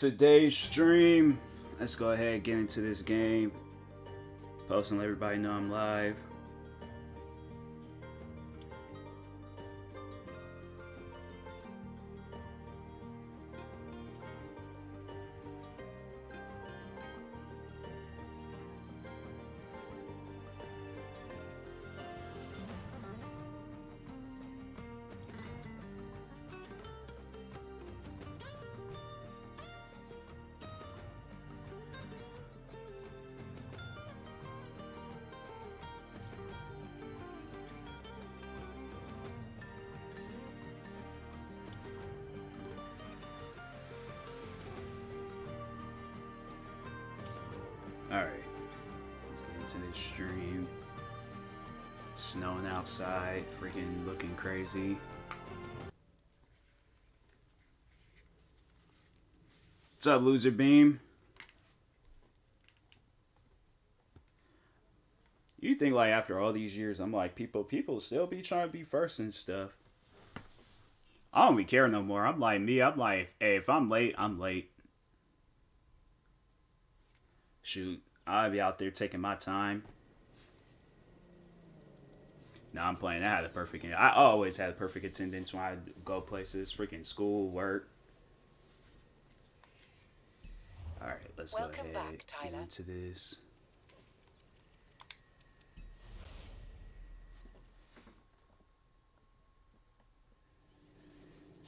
Today's stream. Let's go ahead and get into this game. Post and let everybody know I'm live. Alright, let's get into this stream. Snowing outside, freaking looking crazy. What's up, Loser Beam? You think like after all these years, I'm like, people still be trying to be first and stuff. I don't be care no more. I'm like, hey, if I'm late, I'm late. Shoot, I'll be out there taking my time. No, I'm playing. I had a perfect. I always had a perfect attendance when I go places. Freaking school, work. All right, let's go ahead and get into this.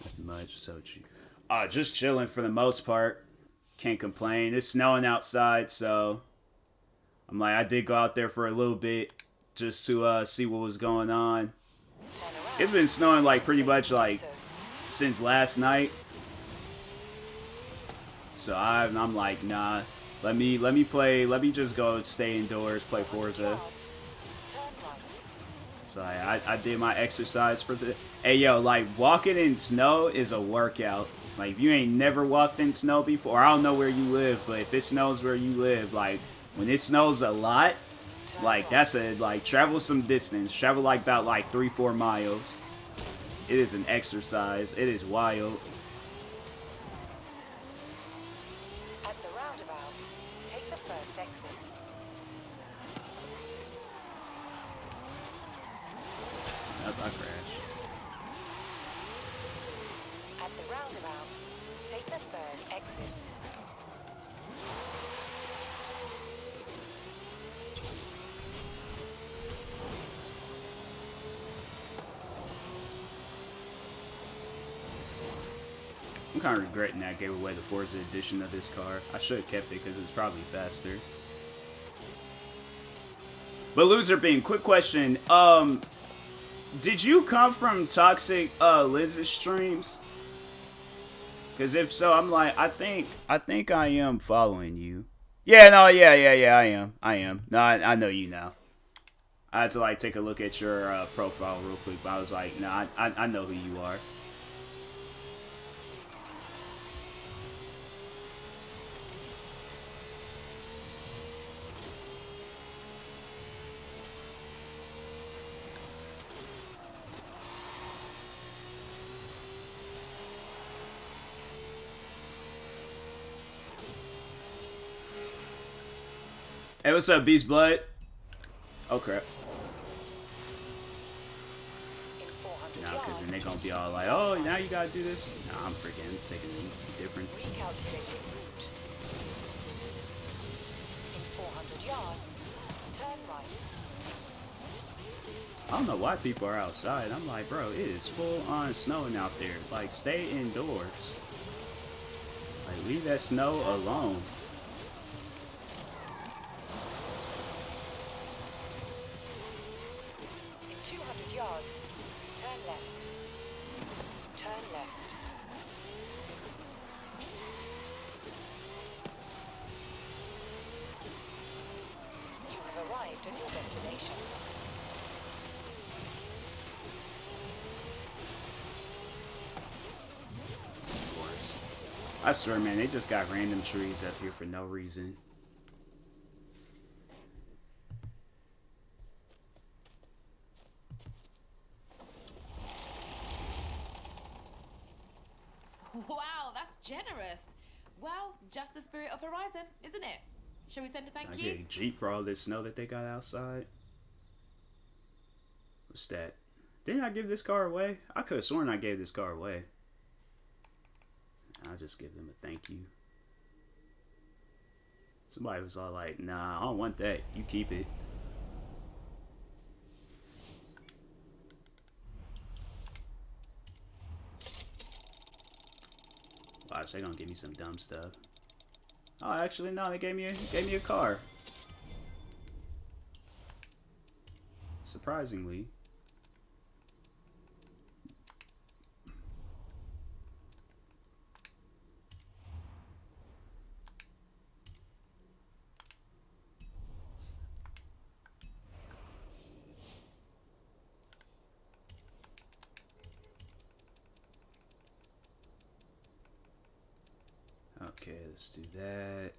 Nothing much, so just chilling for the most part. Can't complain. It's snowing outside, so I'm like, I did go out there for a little bit just to see what was going on. It's been snowing like pretty much like since last night, so I'm like, nah. Let me just go stay indoors, play Forza. So I did my exercise for today. Hey yo, like walking in snow is a workout. Like, if you ain't never walked in snow before, I don't know where you live, but if it snows where you live, like, when it snows a lot, like, that's travel some distance. Travel, like, about, 3-4 miles. It is an exercise. It is wild. At the roundabout, take the first exit. I crashed. At the roundabout, take the third exit. I'm kind of regretting that I gave away the Forza edition of this car. I should have kept it because it was probably faster. But Loser Bean, quick question. Did you come from Toxic Liz's streams? Because if so, I'm like, I think I am following you. Yeah, no, yeah, I am. No, I know you now. I had to like take a look at your profile real quick, but I was like, nah, I know who you are. Hey, what's up, Beast Blood? Oh crap. Nah, because then they're gonna be all like, oh, now you gotta do this. Nah, I'm freaking taking it different. Recalculating route. In 400 yards, turn right. I don't know why people are outside. I'm like, bro, it is full on snowing out there. Like, stay indoors. Like, leave that snow alone. In 200 yards, turn left. Turn left. You have arrived at your destination. Of course. I swear, man, they just got random trees up here for no reason. Wow, that's generous. Well, Just the spirit of Horizon, isn't it? Shall we send a thank I you? get a Jeep for all this snow that they got outside. What's that? Didn't I give this car away? I could have sworn I gave this car away. I'll just give them a thank you. Somebody was all like, nah, I don't want that. You keep it. Watch, they're gonna give me some dumb stuff. Oh, actually, no, they gave me a car. Surprisingly. Okay, let's do that.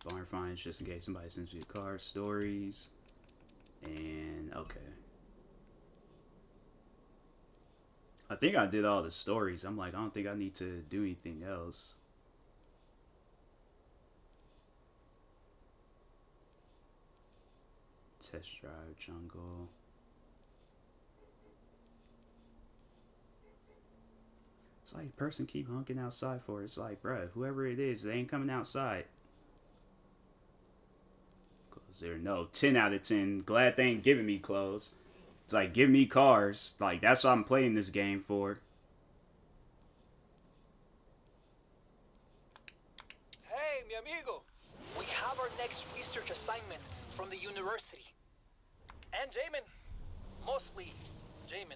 Barn finds just in case somebody sends me a car. Stories. And, okay. I think I did all the stories. I'm like, I don't think I need to do anything else. Test drive jungle. It's like person keep honking outside for it. It's like, bruh, whoever it is, they ain't coming outside. Close there. No, 10 out of 10. Glad they ain't giving me clothes. It's like, give me cars. Like, that's what I'm playing this game for. Hey, mi amigo. We have our next research assignment from the university. And Jamin. Mostly Jamin.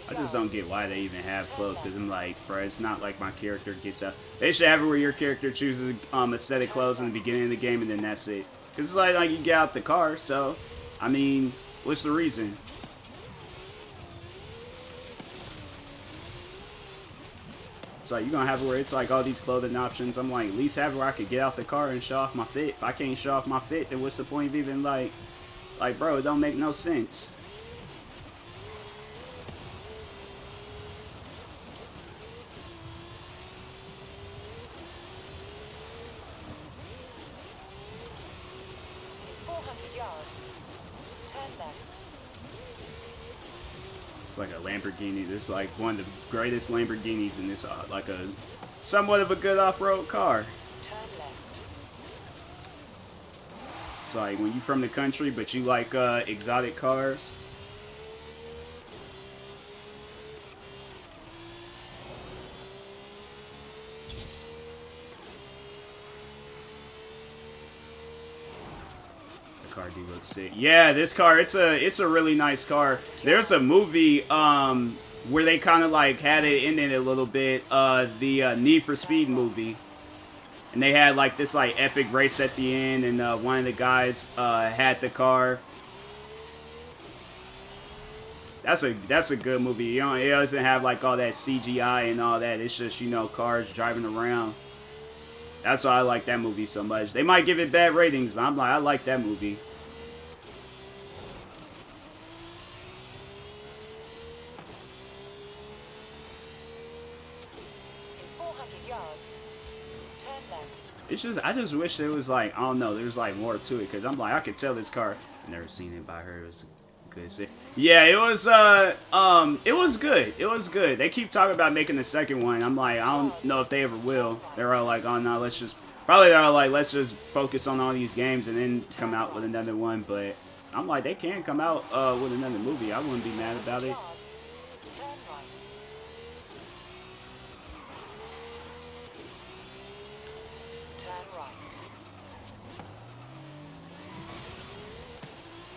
I just don't get why they even have clothes, because I'm like, bro, it's not like my character gets out. They should have it where your character chooses a set of clothes in the beginning of the game, and then that's it. Because it's like you get out the car, so, I mean, what's the reason? It's like, you're going to have it where it's like all these clothing options. I'm like, at least have it where I could get out the car and show off my fit. If I can't show off my fit, then what's the point of even like, bro, it don't make no sense. It's like a Lamborghini. This is like one of the greatest Lamborghinis in this, like a somewhat of a good off-road car. It's like when you from the country, but you like exotic cars. Car do look sick. Yeah, this car, it's a really nice car. There's a movie where they kind of like had it in it a little bit, the Need for Speed movie, and they had like this like epic race at the end, and one of the guys had the car. That's a good movie. You know, it doesn't have like all that CGI and all that. It's just, you know, cars driving around. That's why I like that movie so much. They might give it bad ratings, but I'm like, I like that movie. In 400 yards, turn left. It's just, I just wish there was like, I don't know, there's like more to it, because I'm like, I could tell this car. I've never seen it by her. It was good. Yeah, it was good. It was good. They keep talking about making the second one. I'm like, I don't know if they ever will. They're all like, oh no, let's just focus on all these games and then come out with another one. But I'm like, they can come out with another movie. I wouldn't be mad about it. Turn right. Turn right.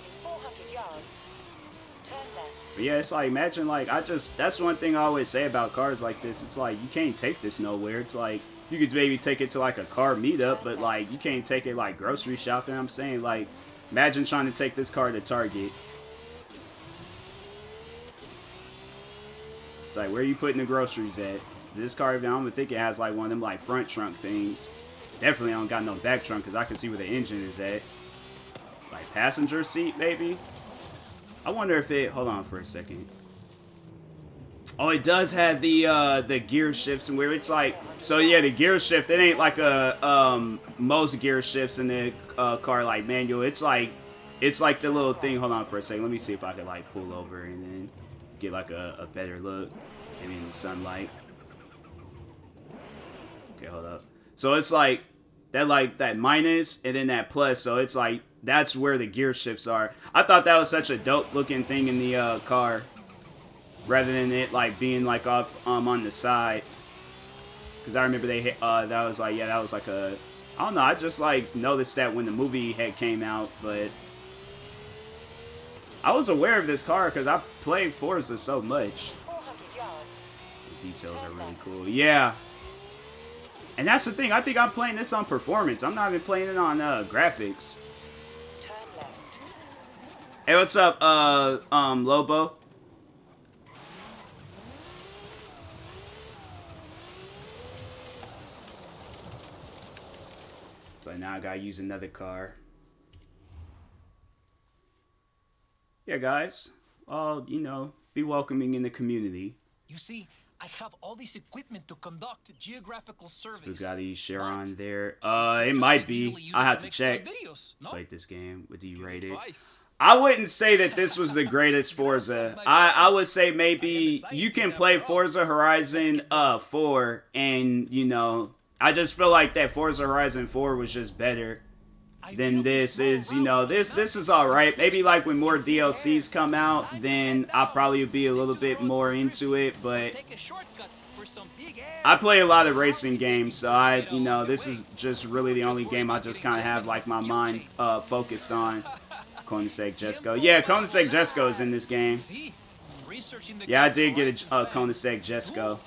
In 400 yards, turn left. But yeah, it's like, imagine like, that's one thing I always say about cars like this. It's like, you can't take this nowhere. It's like, you could maybe take it to like a car meetup, but like, you can't take it like grocery shopping. I'm saying, like, imagine trying to take this car to Target. It's like, where are you putting the groceries at? This car, I don't even think it has like one of them like front trunk things. Definitely don't got no back trunk, because I can see where the engine is at. Like passenger seat, maybe? I wonder if it, hold on for a second. Oh, it does have the gear shifts and where it's like, so yeah, the gear shift, it ain't like a most gear shifts in the car like manual. It's like the little thing. Hold on for a second. Let me see if I can like pull over and then get like a better look. Maybe in the sunlight. Okay, hold up. So it's like that minus and then that plus. So it's like that's where the gear shifts are. I thought that was such a dope looking thing in the car, rather than it like being like off on the side. Because I remember they hit, that was like, yeah, that was like a, I don't know, I just like noticed that when the movie had came out, but I was aware of this car because I played Forza so much. 400 yards. The details are really cool. Yeah. And that's the thing, I think I'm playing this on performance. I'm not even playing it on graphics. Turn left. Hey, what's up, Lobo? So now I gotta use another car. Yeah, guys. You know, be welcoming in the community. You see, I have all this equipment to conduct geographical surveys. Bugatti Chiron But there. you It just might as be. easily use I it have to to make check. videos, no? Played this game. What do you Good rate it? advice. I wouldn't say that this was the greatest Forza. I would say maybe you can play Forza Horizon 4 and, you know, I just feel like that Forza Horizon 4 was just better than this is, you know, this is alright. Maybe like when more DLCs come out, then I'll probably be a little bit more into it, but I play a lot of racing games, so you know, this is just really the only game I just kind of have like my mind focused on. Koenigsegg Jesko. Yeah, Koenigsegg Jesko is in this game. Yeah, I did get a Koenigsegg Jesko.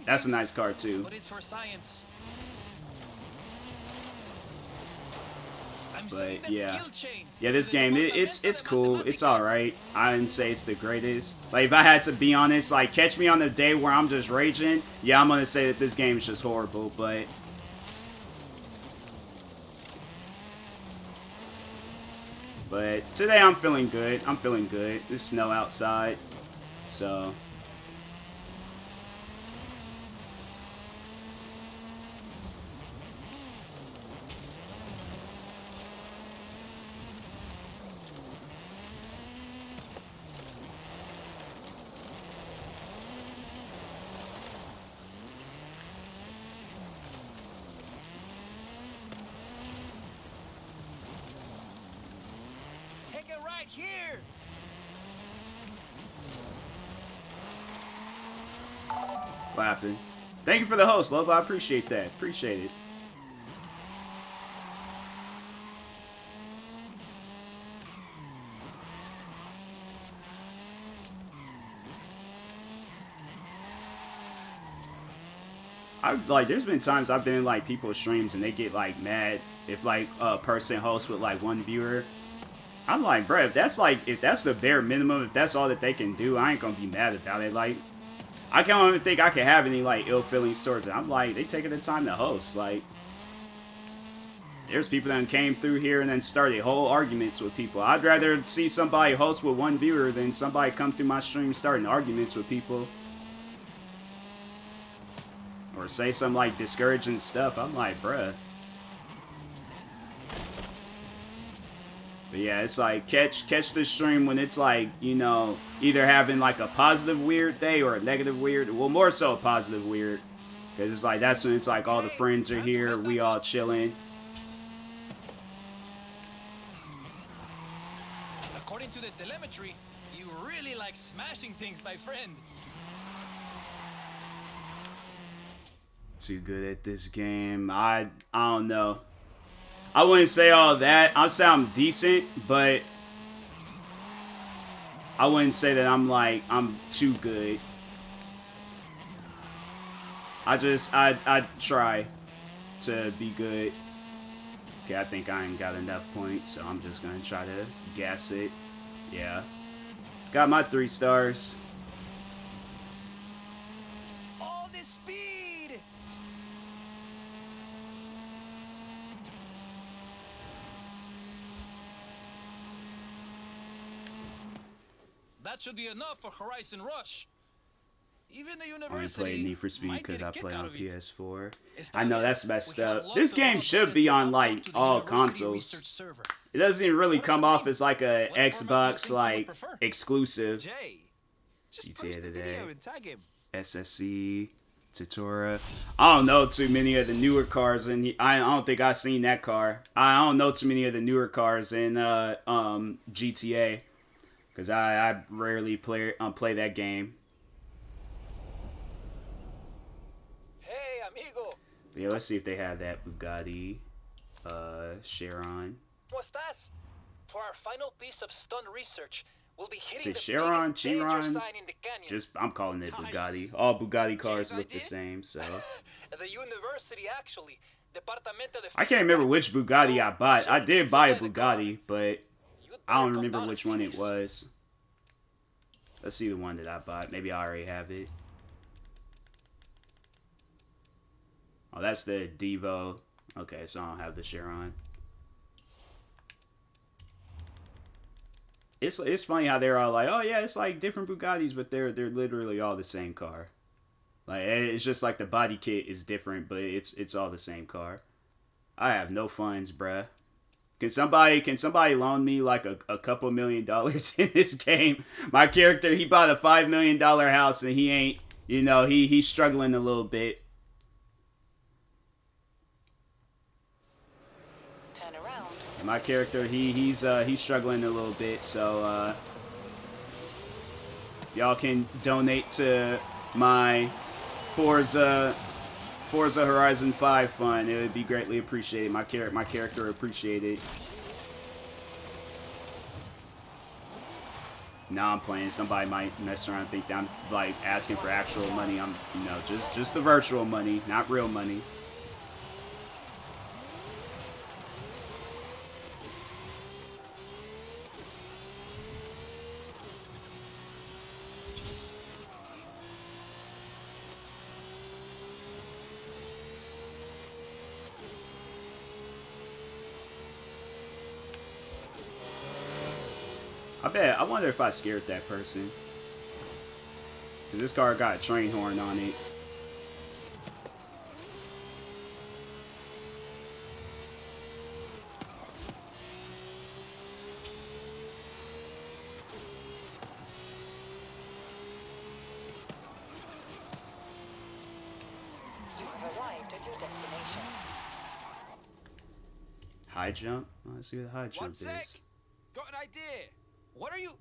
That's a nice car too. But it's for science. But yeah, this game it's cool. It's all right. I didn't say it's the greatest. Like if I had to be honest, like catch me on the day where I'm just raging. Yeah, I'm gonna say that this game is just horrible. But today I'm feeling good. I'm feeling good. There's snow outside, so. Here. What happened? Thank you for the host, Lobo. I appreciate that. Appreciate it. There's been times I've been in like people's streams and they get like mad if like a person hosts with like one viewer. I'm like, bro, if that's the bare minimum, if that's all that they can do, I ain't gonna be mad about it. Like, I can't even think I can have any like ill feelings towards it. I'm like, they taking the time to host. Like, there's people that came through here and then started whole arguments with people. I'd rather see somebody host with one viewer than somebody come through my stream starting arguments with people. Or say some like discouraging stuff. I'm like, bruh. But yeah, it's like catch the stream when it's like, you know, either having like a positive weird day or a negative weird. Well, more so a positive weird. Because it's like, that's when it's like all the friends are here, we all chilling. According to the telemetry, you really like smashing things, my friend. Too good at this game. I don't know. I wouldn't say all that. I'll say I'm decent, but I wouldn't say that I'm too good. I try to be good. Okay, I think I ain't got enough points, so I'm just gonna try to gas it. Yeah. Got my 3 stars. All this speed. That should be enough for Horizon Rush. Even the I only university play Need for Speed might because get a I kick play out on of it. PS4. Está I know bien. that's messed We have up. lots This of game routes should to be the on upload like to the all university consoles. research server. It doesn't even really What come about off you? as like a What format do you Xbox think you would like prefer? exclusive. Jay, just GTA post a today. video and tag him. SSC, Tutora. I don't know too many of the newer cars, and I don't think I've seen that car. I don't know too many of the newer cars in GTA, because I rarely play that game. Hey, amigo. But yeah, let's see if they have that Bugatti Chiron. ¿Cómo estás? For our final piece of stunt research, we'll be hitting Is it the Chiron, biggest danger Chiron? sign in the canyon. Just I'm calling it Nice. Bugatti. All Bugatti cars Jay's look the idea? same, so The university, actually. Departamento de I can't remember which Bugatti I bought. I Jay's did buy a inside the car. Bugatti, but You'd I don't better come remember down which and one see it this. was. Let's see the one that I bought. Maybe I already have it. Oh, that's the Devo. Okay, so I don't have the Chiron. It's funny how they're all like, oh yeah, it's like different Bugattis, but they're literally all the same car. Like it's just like the body kit is different, but it's all the same car. I have no funds, bruh. Can somebody loan me like a couple $1 million in this game? My character, he bought a $5 million house and he ain't, he's struggling a little bit. Turn around. And my character, he's struggling a little bit, so y'all can donate to my Forza Horizon 5 fund. It would be greatly appreciated. My character would appreciate it. Nah, I'm playing. Somebody might mess around and think that I'm like asking for actual money. I'm just the virtual money, not real money. I wonder if I scared that person. 'Cause this car got a train horn on it. You have arrived at your destination. High jump? Let's see what the high jump One sec. is. Got an idea. What are you...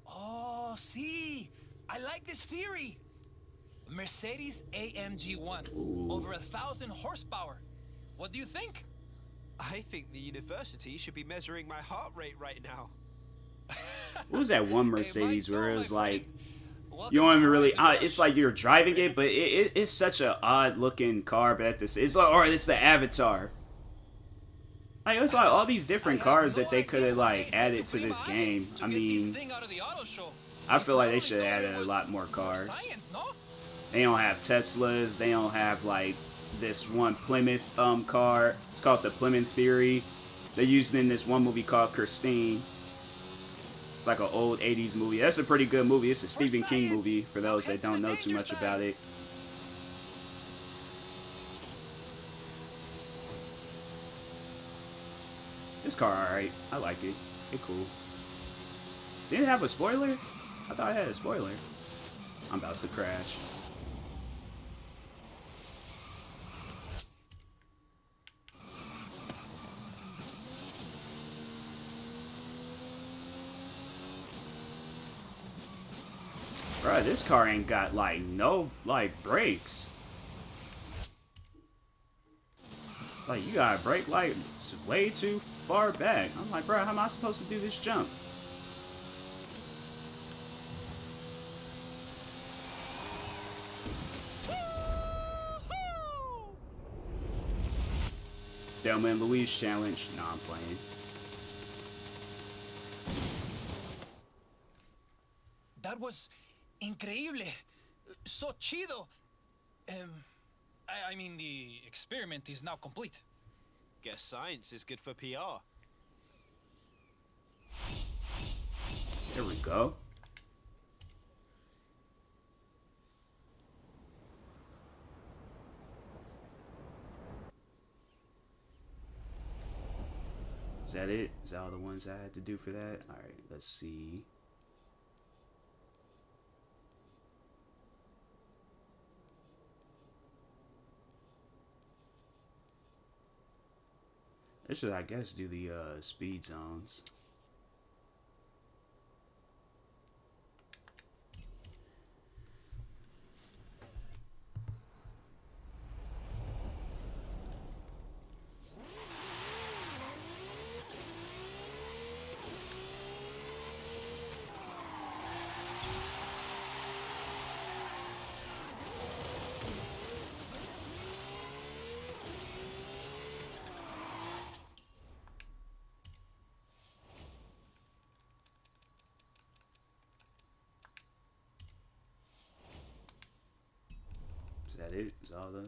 Oh, see. I like this theory. Mercedes AMG 1. Ooh. Over 1,000 horsepower. What do you think? I think the university should be measuring my heart rate right now. What was that one Hey, Mercedes Mike, where it my was friend. like, Welcome you don't to even really, Horizon Rush. it's like you're driving it, but it's such a odd looking car, but at this, it's like, or it's the Avatar. Like, it's like all these different I have cars no that they could idea have what like Jay said added to Prima this added game. to I get this mean, thing out of the auto show. I He feel like they probably should have thought it added a was lot more cars. Science, no? They don't have Teslas. They don't have like this one Plymouth car. It's called the Plymouth Theory. They used it in this one movie called Christine. It's like an old 80s movie. That's a pretty good movie. It's a Stephen King movie for those that don't know too much about it. This car alright. I like it. It's cool. Didn't it have a spoiler? I thought it had a spoiler. I'm about to crash. Bruh, this car ain't got like no like brakes. It's like you gotta brake like way too far back. I'm like, bruh, how am I supposed to do this jump? Thelma and Louise challenge. Nah, I'm playing. That was increíble. So chido. I mean, the experiment is now complete. Guess science is good for PR. There we go. Is that it? Is that all the ones I had to do for that? Alright, let's see. I should, I guess, do the speed zones. Is that it? Is all the...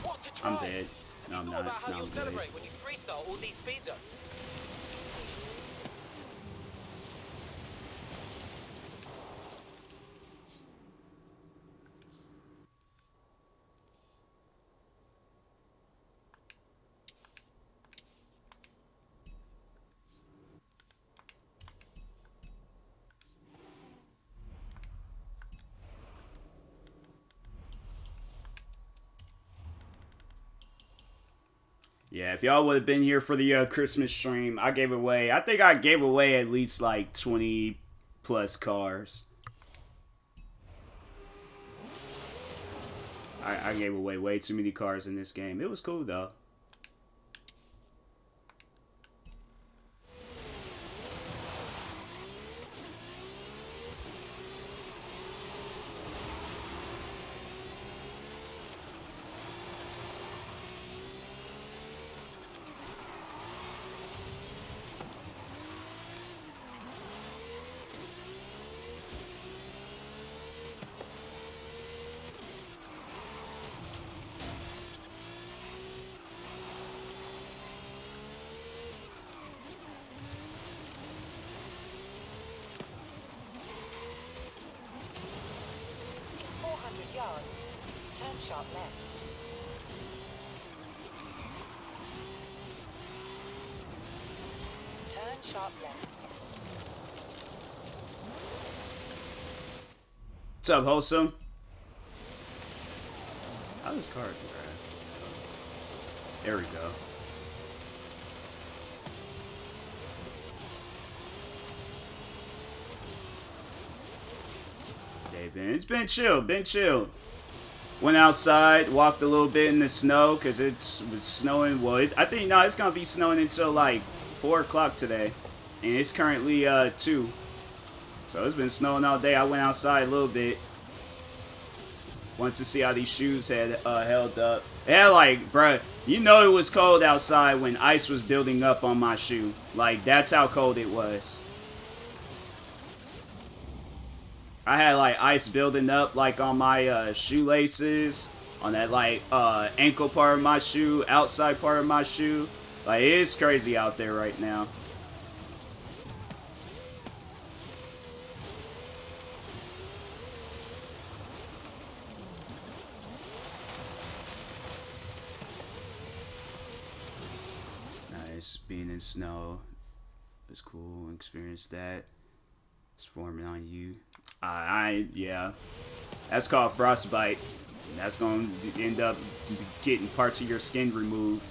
What to I'm try? dead. No, I'm You not. thought about how No, you'll I'm dead. celebrate when you 3-star all these speed zones? Yeah, if y'all would have been here for the Christmas stream, I gave away, I think I gave away at least like 20 plus cars. I gave away way too many cars in this game. It was cool though. In 400 yards, turn sharp left. Turn sharp left. What's up, Wholesome? How does car drive? There we go. It's been chill, Went outside, walked a little bit in the snow because it was snowing. Well, I think no, it's gonna be snowing until like 4 o'clock today, and it's currently 2. So it's been snowing all day. I went outside a little bit, wanted to see how these shoes had held up. Yeah, like, bruh, you know it was cold outside when ice was building up on my shoe. Like, that's how cold it was. I had like ice building up like on my shoelaces, on that like ankle part of my shoe, outside part of my shoe. Like, it is crazy out there right now. Nice, being in snow was cool. Experienced that. It's forming on you. Yeah. That's called frostbite. That's going to end up getting parts of your skin removed.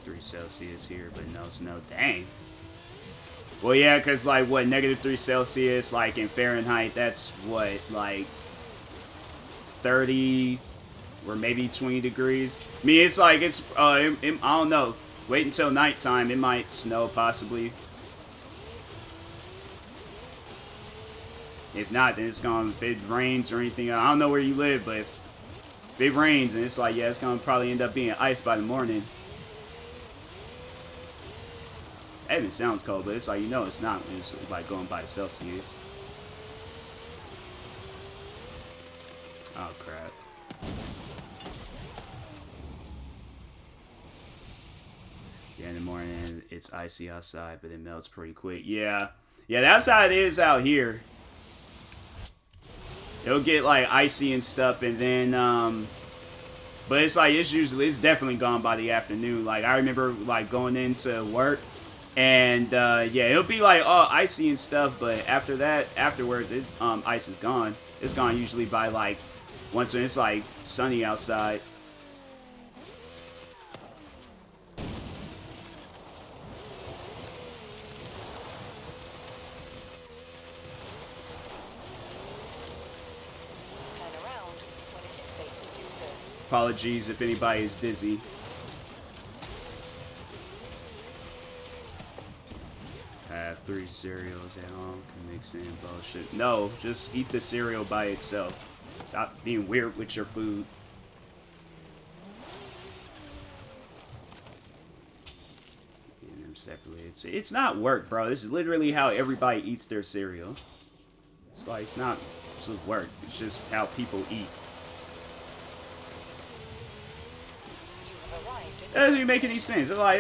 -3 Celsius here, but no snow. Dang. Well, yeah, because, like, what, -3 Celsius, like, in Fahrenheit, that's, what, like, 30 or maybe 20 degrees. I mean, it's like, it's, I don't know. Wait until nighttime. It might snow, possibly. If not, then it's gonna, if it rains or anything, I don't know where you live, but if it rains, and it's like, yeah, it's gonna probably end up being ice by the morning. That even sounds cold, but it's like, you know it's not. It's like going by Celsius. Oh, crap. Yeah, in the morning it's icy outside, but it melts pretty quick. Yeah. Yeah, that's how it is out here. It'll get like icy and stuff, and then but it's like it's definitely gone by the afternoon. Like I remember like going into work, and yeah, it'll be like all icy and stuff, but afterwards ice is gone. It's gone usually by like once when it's like sunny outside. Apologies if anybody is dizzy. I have 3 cereals at home. Can mix in bullshit. No, just eat the cereal by itself. Stop being weird with your food. Eating them separately. It's not work, bro. This is literally how everybody eats their cereal. It's like, it's not just work. It's just how people eat. That doesn't even make any sense. It's like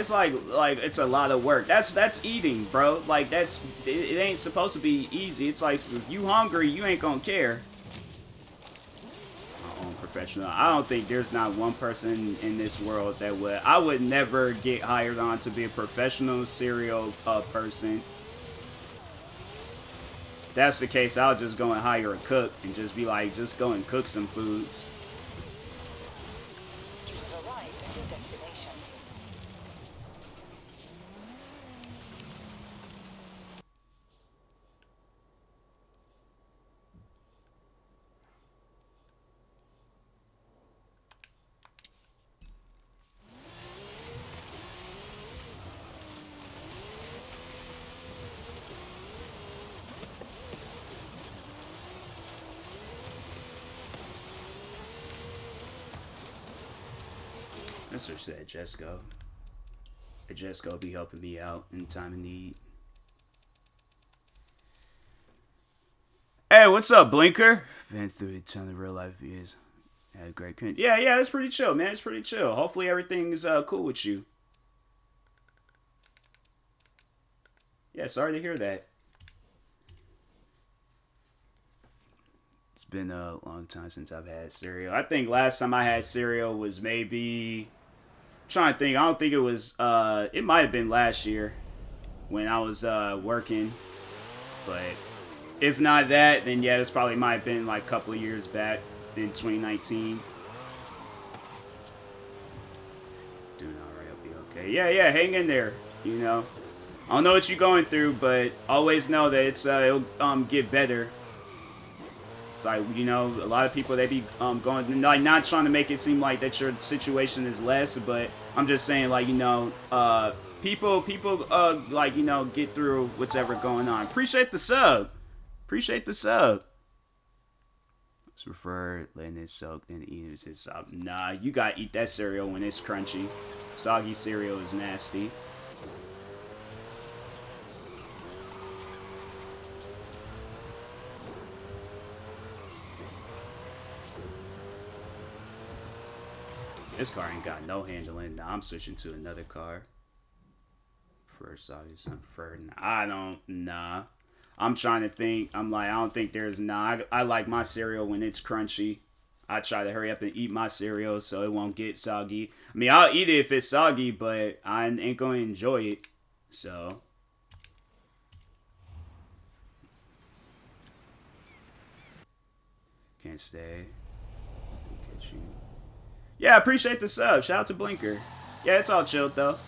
it's a lot of work. That's eating, bro. Like it ain't supposed to be easy. It's like if you hungry, you ain't gonna care. My own professional. I don't think there's not one person in this world that would. I would never get hired on to be a professional cereal person. If that's the case, I'll just go and hire a cook and just be like, just go and cook some foods. Let's switch to that Jesco. A Jesco be helping me out in time of need. Hey, what's up, Blinker? Been through a ton of real life views. Had a great con. Yeah, it's pretty chill, man. It's pretty chill. Hopefully everything's cool with you. Yeah, sorry to hear that. It's been a long time since I've had cereal. I think last time I had cereal was maybe... I'm trying to think. I don't think it was... it might have been last year when I was working. But if not that, then yeah, this probably might have been like a couple of years back in 2019. Doing alright, I'll be okay. Yeah, hang in there, you know. I don't know what you're going through, but always know that it'll get better. It's like, you know, a lot of people, they be going, like, not trying to make it seem like that your situation is less, but I'm just saying, like, you know, people, like, you know, get through whatever going on. Appreciate the sub. Appreciate the sub. Let's prefer letting it soak than eating it sub. Nah, you gotta eat that cereal when it's crunchy. Soggy cereal is nasty. This car ain't got no handling. Nah, I'm switching to another car. First, obviously, nah. I'm trying to think. I'm like, I don't think there's, I like my cereal when it's crunchy. I try to hurry up and eat my cereal so it won't get soggy. I mean, I'll eat it if it's soggy, but I ain't going to enjoy it. So. Can't stay. Catch you. Yeah, I appreciate the sub. Shout out to Blinker. Yeah, it's all chilled, though.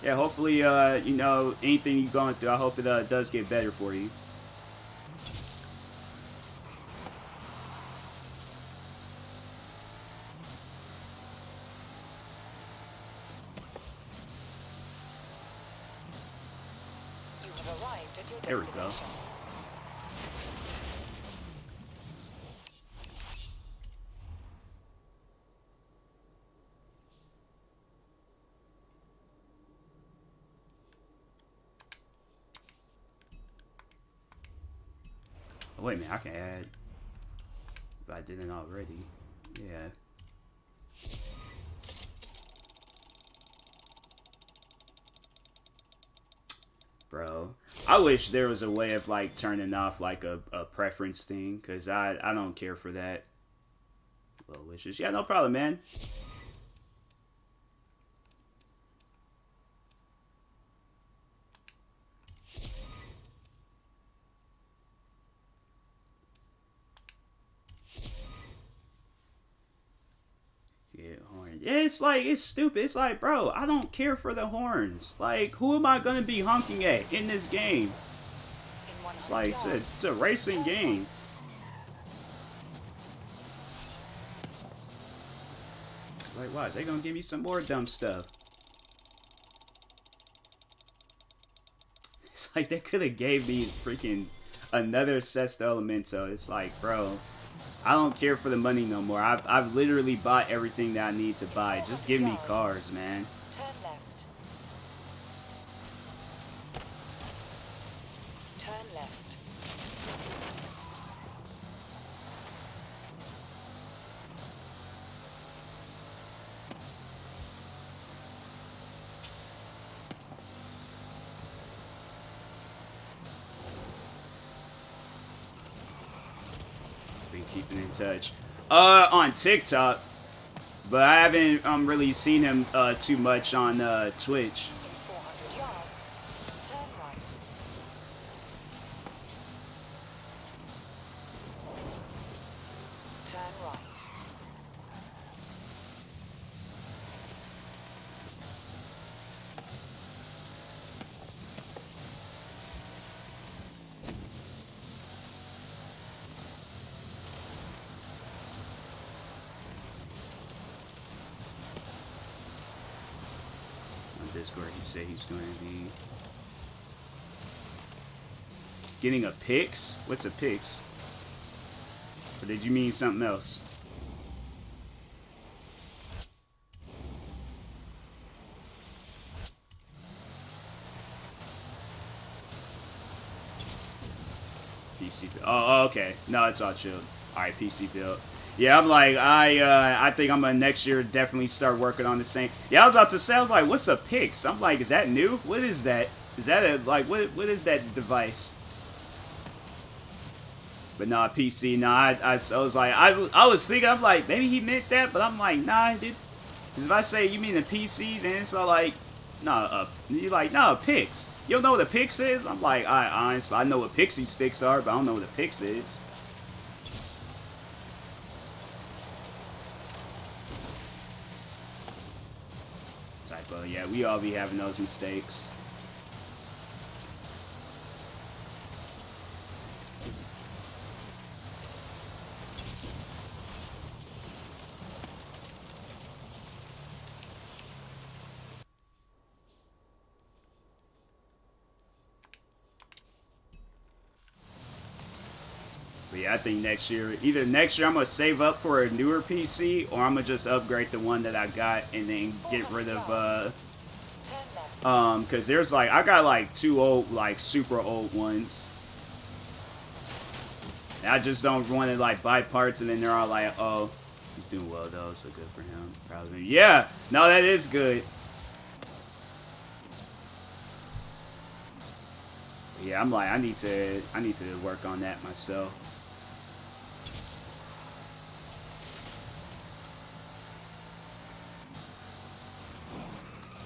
Yeah, hopefully, you know, anything you're going through, I hope it does get better for you. There we go. Wait a minute, I can add if I didn't already. Yeah. Bro, I wish there was a way of like turning off like a preference thing, cause I don't care for that. Well wishes, yeah, no problem, man. Yeah, it's stupid. It's like, bro, I don't care for the horns. Like, who am I gonna be honking at in this game? It's like, it's a racing game. Like, what? They gonna give me some more dumb stuff. It's like they could have gave me freaking another Sesto Elemento. It's like, bro, I don't care for the money no more. I've literally bought everything that I need to buy. Just give me cars, man. Turn left. Turn left. Been keeping in touch. On TikTok, but I haven't really seen him too much on Twitch. In 400 yards, turn right. Turn right. Discord, he said he's going to be getting a pix. What's a pix? Or did you mean something else? PC build. Oh, okay. No, it's all chill. All right, PC build. Yeah, I'm like, I think I'm gonna next year definitely start working on the same. Yeah, I was about to say, I was like, what's a Pix? I'm like, is that new? What is that? Is that a, like, what is that device? But nah, PC, nah, I was like, I was thinking, I'm like, maybe he meant that, but I'm like, nah, dude. Because if I say you mean a PC, then it's all like, nah, you're like, nah, Pix. You don't know what a Pix is? I'm like, honestly, I know what Pixie sticks are, but I don't know what a Pix is. But yeah, we all be having those mistakes. But yeah, I think next year, either next year I'm going to save up for a newer PC, or I'm going to just upgrade the one that I got and then get rid of, because there's like, I got like 2 old, like super old ones. And I just don't want to like buy parts and then they're all like, oh, he's doing well though, so good for him. Proud of me. Yeah, no, that is good. Yeah, I'm like, I need to work on that myself.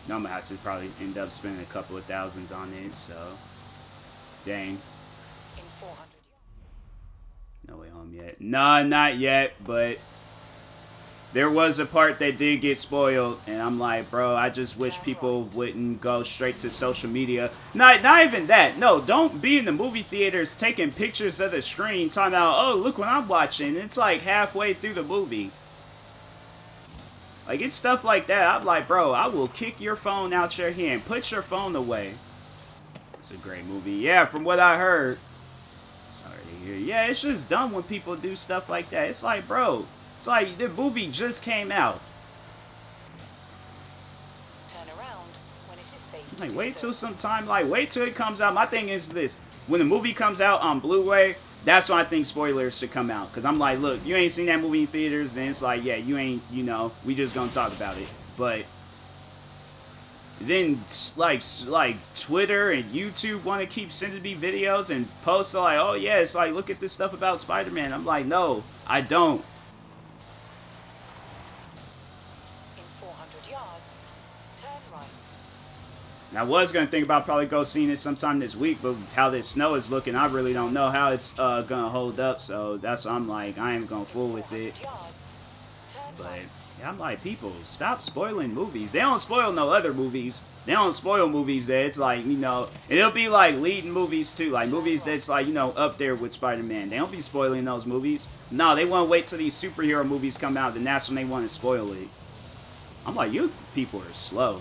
I'm gonna have to probably end up spending a couple of thousands on it, so dang. In 400 yards. No way home yet. Nah, not yet, but there was a part that did get spoiled, and I'm like, bro, I just wish people wouldn't go straight to social media. Not even that. No, don't be in the movie theaters taking pictures of the screen, talking about, oh, look what I'm watching. It's like halfway through the movie. Like, it's stuff like that. I'm like, bro, I will kick your phone out your hand. Put your phone away. It's a great movie. Yeah, from what I heard. Sorry to hear. Yeah, it's just dumb when people do stuff like that. It's like, bro, it's like the movie just came out. Turn around when it is safe. Like, wait till some time. Like, wait till it comes out. My thing is this. When the movie comes out on Blu-ray, that's when I think spoilers should come out. Because I'm like, look, you ain't seen that movie in theaters, then it's like, yeah, you ain't, you know, we just gonna talk about it. But then like Twitter and YouTube want to keep sending me videos and posts like, oh yeah, it's like, look at this stuff about Spider-Man. I'm like, no, I don't. In 400 yards, turn right. And I was gonna think about probably go seeing it sometime this week, but how this snow is looking, I really don't know how it's gonna hold up. So that's why I'm like, I ain't gonna fool with it. 400 yards, turn But right. yeah, I'm like, people, stop spoiling movies. They don't spoil no other movies. They don't spoil movies that it's like, you know, and it'll be like leading movies too, like movies that's like, you know, up there with Spider-Man. They don't be spoiling those movies. No, they want to wait till these superhero movies come out, then that's when they want to spoil it. I'm like, you people are slow.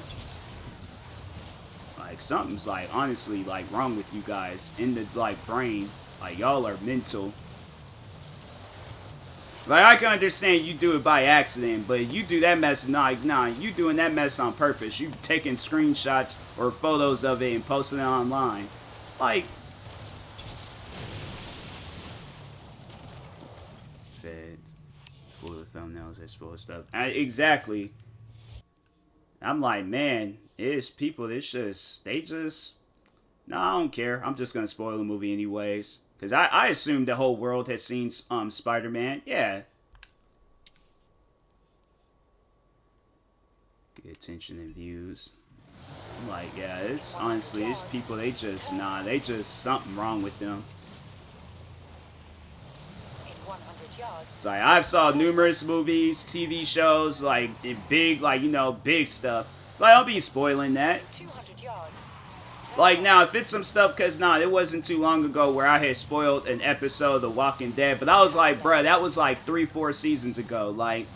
Like, something's like, honestly, like wrong with you guys in the like brain. Like, y'all are mental. Like, I can understand you do it by accident, but you do that mess, nah, you doing that mess on purpose. You taking screenshots or photos of it and posting it online. Like, feds, full of thumbnails that spoil stuff. Exactly. I'm like, man, it's people, they just, no, I don't care. I'm just gonna spoil the movie anyways. Because I assume the whole world has seen Spider-Man. Yeah. Get attention and views. I'm like, yeah, it's honestly, it's people, they just, something wrong with them. In 100 yards, It's like, I've saw numerous movies, TV shows, like, big, like, you know, big stuff. It's like, I'll be spoiling that. 200 yards. Like, now, if it's some stuff, because, it wasn't too long ago where I had spoiled an episode of The Walking Dead, but I was like, bruh, that was like 3-4 seasons ago. Like,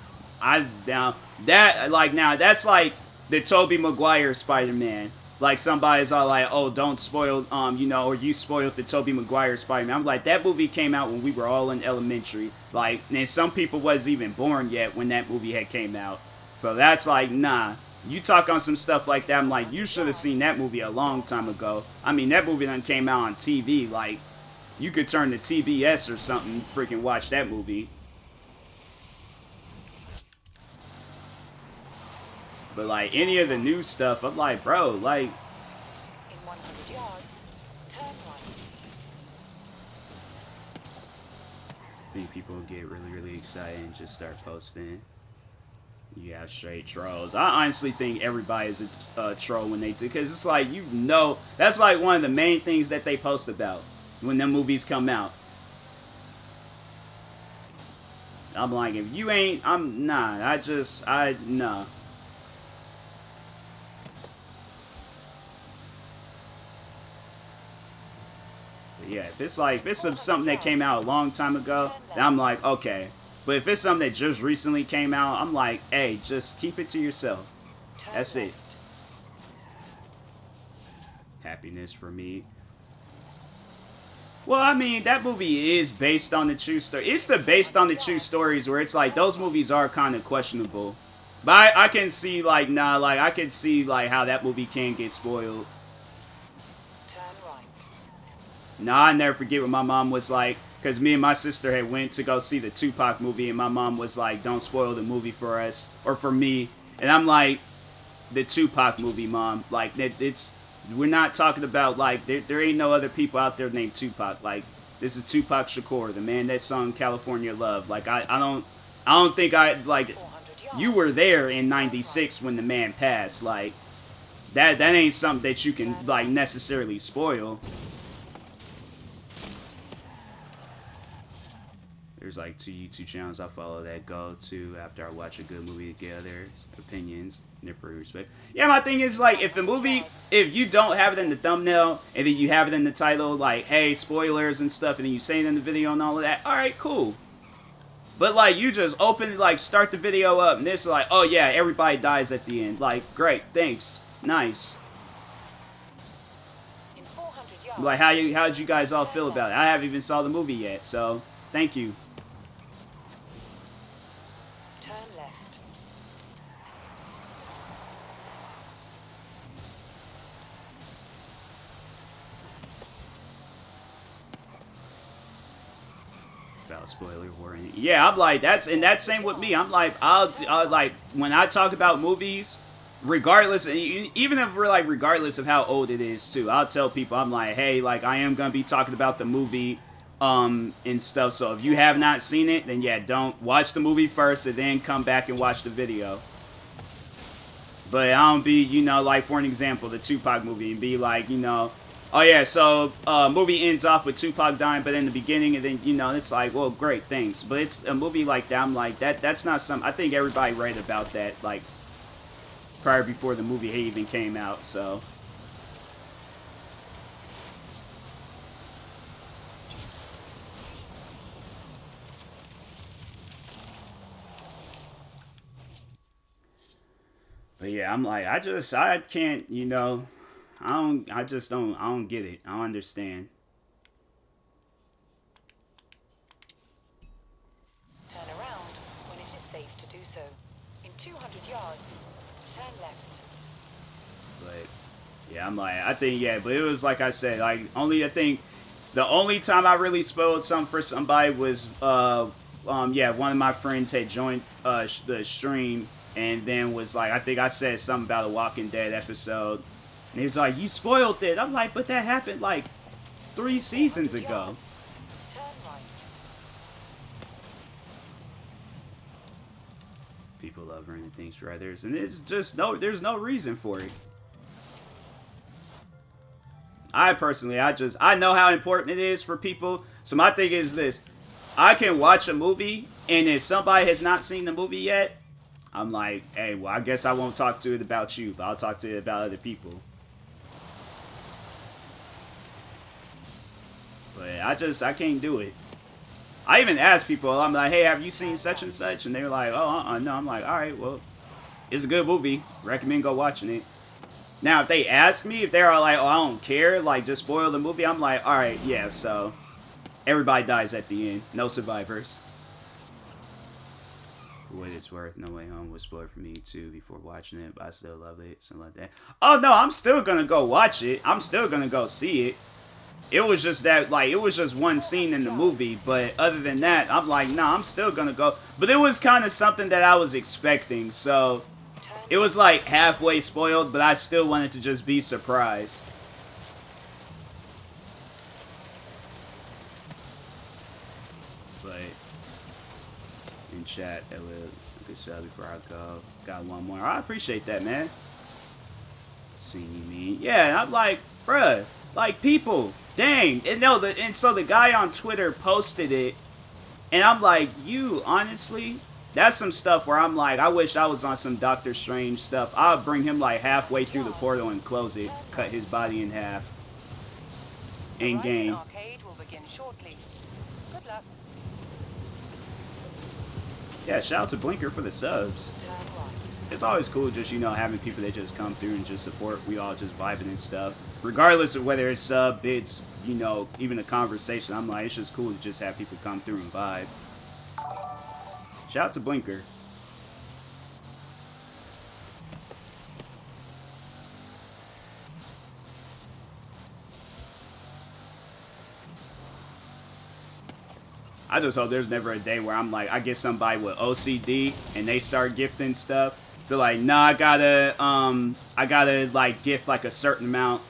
that's like the Tobey Maguire Spider-Man. Like, somebody's all like, oh, don't spoil, you know, or you spoiled the Tobey Maguire Spider-Man. I'm like, that movie came out when we were all in elementary. Like, and some people wasn't even born yet when that movie had came out. So that's like, nah. You talk on some stuff like that, I'm like, you should have seen that movie a long time ago. I mean, that movie done came out on TV. Like, you could turn to TBS or something, freaking watch that movie. But, like, any of the new stuff, I'm like, bro, like... In 100 yards, turn right. I think people get really, really excited and just start posting. Yeah, straight trolls. I honestly think everybody is a troll when they do, because it's like, you know, that's like one of the main things that they post about when them movies come out. I'm like, if you ain't, nah. Nah. But yeah, if it's something that came out a long time ago, then I'm like, okay. But if it's something that just recently came out, I'm like, hey, just keep it to yourself. That's it. Happiness for me. Well, I mean, that movie is based on the true story. It's the based on the true stories where it's like, those movies are kind of questionable. But I can see, like, I can see, like, how that movie can get spoiled. Turn right. Nah, I never forget what my mom was like. Because me and my sister had went to go see the Tupac movie, and my mom was like, don't spoil the movie for us, or for me. And I'm like, the Tupac movie, Mom. Like, we're not talking about, like, there ain't no other people out there named Tupac. Like, this is Tupac Shakur, the man that sung California Love. Like, I don't think you were there in 96 when the man passed. Like, that ain't something that you can, like, necessarily spoil. There's like 2 YouTube channels I follow that go to after I watch a good movie together. Opinions, and their respect. Yeah, my thing is, like, if you don't have it in the thumbnail, and then you have it in the title, like, hey, spoilers and stuff, and then you say it in the video and all of that, alright, cool. But, like, you just open, like, start the video up, and it's like, oh yeah, everybody dies at the end. Like, great, thanks, nice. In 400 yards, Like, how did you guys all feel about it? I haven't even saw the movie yet, so, thank you. turn left. About spoiler warning. Yeah, I'm like, that's same with me. I'm like, I'll like, when I talk about movies, regardless, even if we're like, regardless of how old it is too, I'll tell people, I'm like, hey, like, I am gonna be talking about the movie and stuff, so if you have not seen it, then yeah, don't watch the movie first and then come back and watch the video. But I don't be, you know, like, for an example, the Tupac movie, and be like, you know, oh yeah, so movie ends off with Tupac dying, but in the beginning, and then, you know, it's like, well, great, thanks. But it's a movie like that, I'm like, that's not something, I think everybody read about that, like, prior before the movie even came out, so. But yeah, I'm like, I can't, you know, I don't get it. I don't understand. Turn around when it is safe to do so. In 200 yards, turn left. But yeah, I'm like, I think, yeah, but it was like I said, like, I think the only time I really spoiled something for somebody was, yeah, one of my friends had joined the stream, and then was like, I think I said something about a Walking Dead episode, and he was like, you spoiled it. I'm like, but that happened like 3 seasons ago. Turn right. People love running things for others, and it's just there's no reason for it. I personally, I know how important it is for people. So my thing is this: I can watch a movie, and if somebody has not seen the movie yet, I'm like, hey, well, I guess I won't talk to it about you, but I'll talk to it about other people. But I can't do it. I even ask people, I'm like, hey, have you seen such and such? And they're like, oh, no. I'm like, all right, well, it's a good movie. Recommend go watching it. Now, if they ask me, if they're like, oh, I don't care, like, just spoil the movie, I'm like, all right, yeah, so everybody dies at the end. No survivors. For what it's worth, No Way Home was spoiled for me, too, before watching it, but I still love it, something like that. Oh, no, I'm still gonna go watch it. I'm still gonna go see it. It was just that, like, it was just one scene in the movie, but other than that, I'm like, nah, I'm still gonna go. But it was kind of something that I was expecting, so it was like halfway spoiled, but I still wanted to just be surprised. But in chat, that was a good sub before I go. Got one more. I appreciate that, man. Seeing you mean. Yeah, and I'm like, bruh, like, people, dang. And no, and so the guy on Twitter posted it, and I'm like, you, honestly, that's some stuff where I'm like, I wish I was on some Doctor Strange stuff. I'll bring him like halfway through the portal and close it, cut his body in half. In game. Arcade will begin shortly. Good luck. Yeah, shout out to Blinker for the subs. Turn right. It's always cool just, you know, having people that just come through and just support. We all just vibing and stuff. Regardless of whether it's sub, bits, you know, even a conversation. I'm like, it's just cool to just have people come through and vibe. Shout out to Blinker. I just hope there's never a day where I'm like, I get somebody with OCD and they start gifting stuff. They're like, nah, I gotta like gift like a certain amount.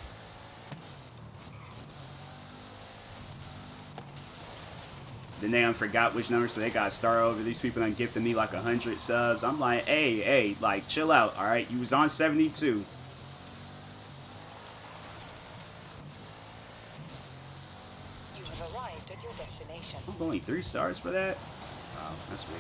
Then they forgot which number, so they gotta start over. These people done gifted me like 100 subs. I'm like, hey, like, chill out, alright? You was on 72. You have arrived at your destination. I'm only 3 stars for that? Wow, that's weird.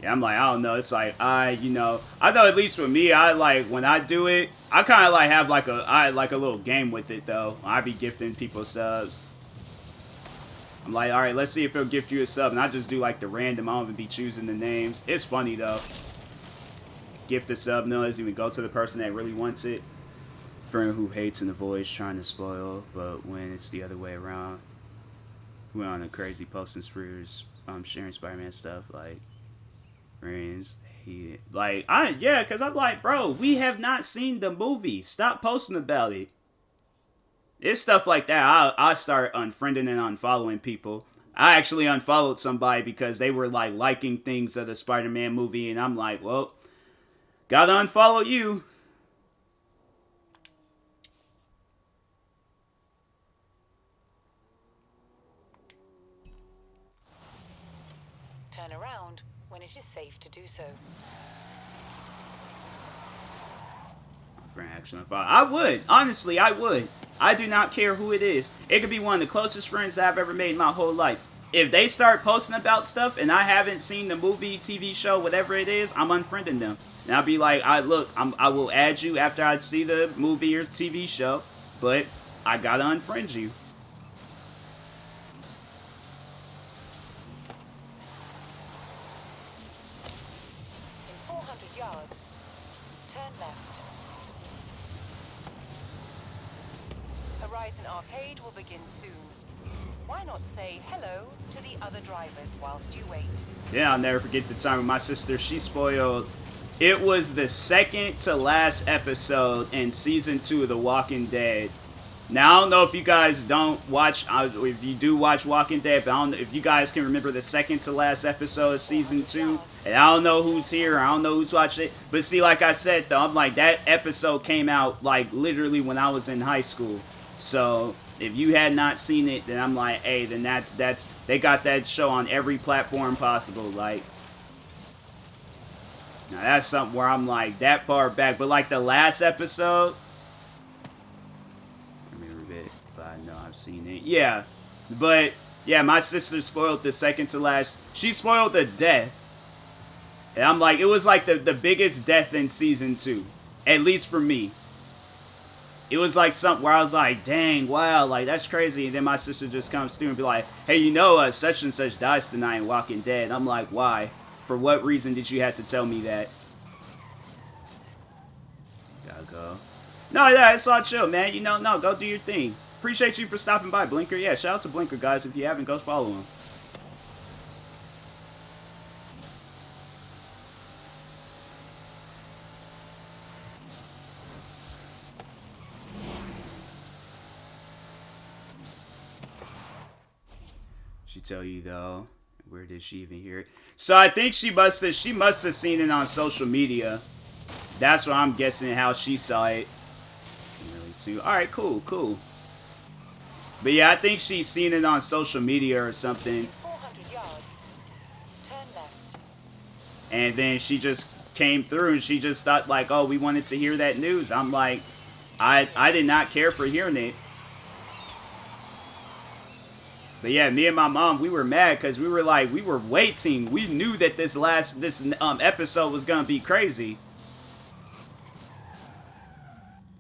Yeah, I'm like, I don't know. It's like, you know, I know at least for me, I like, when I do it, I kind of like have like a little game with it though. I be gifting people subs. I'm like, all right, let's see if it'll gift you a sub. And I just do like the random, I don't even be choosing the names. It's funny though. Gift a sub, no, doesn't even go to the person that really wants it. Friend who hates and avoids trying to spoil, but when it's the other way around, we're on a crazy posting spree, sharing Spider-Man stuff, like, Friends, because I'm like, bro, we have not seen the movie. Stop posting about it. It's stuff like that. I start unfriending and unfollowing people. I actually unfollowed somebody because they were like liking things of the Spider-Man movie, and I'm like, well, gotta unfollow you. Turn around when it is safe to do so. Friend action unfollow. I would. Honestly, I would. I do not care who it is. It could be one of the closest friends I've ever made in my whole life. If they start posting about stuff and I haven't seen the movie, TV show, whatever it is, I'm unfriending them. And I'll be like, I will add you after I see the movie or TV show, but I gotta unfriend you. In 400 yards, turn left. Horizon Arcade will begin soon. Why not say hello to the other drivers whilst you wait? Yeah, I'll never forget the time with my sister. She spoiled. It was the second to last episode in season 2 of The Walking Dead. Now, I don't know if you guys don't watch, if you do watch Walking Dead, but I don't know if you guys can remember the second to last episode of season 2. And I don't know who's here, I don't know who's watching it. But see, like I said, though, I'm like, that episode came out, like, literally when I was in high school. So, if you had not seen it, then I'm like, hey, then that's, they got that show on every platform possible, like. Now, that's something where I'm like, that far back. But, like, the last episode, but I know I've seen it. Yeah, but yeah, my sister spoiled the second to last. She spoiled the death, and I'm like, it was like the biggest death in season 2, at least for me. It was like something where I was like, dang, wow, like that's crazy. And then my sister just comes through and be like, hey, you know, such and such dies tonight in Walking Dead. And I'm like, why? For what reason did you have to tell me that? Gotta go. No, yeah, it's all chill, man. You know, no, go do your thing. Appreciate you for stopping by, Blinker. Yeah, shout out to Blinker, guys. If you haven't, go follow him. She tell you, though. Where did she even hear it? So I think she must have seen it on social media. That's what I'm guessing how she saw it. Alright, cool, cool. But yeah, I think she's seen it on social media or something. 400 yards, turn left. And then she just came through and she just thought like, oh, we wanted to hear that news. I'm like, I did not care for hearing it. But yeah, me and my mom, we were mad because we were like, we were waiting. We knew that this episode was gonna be crazy.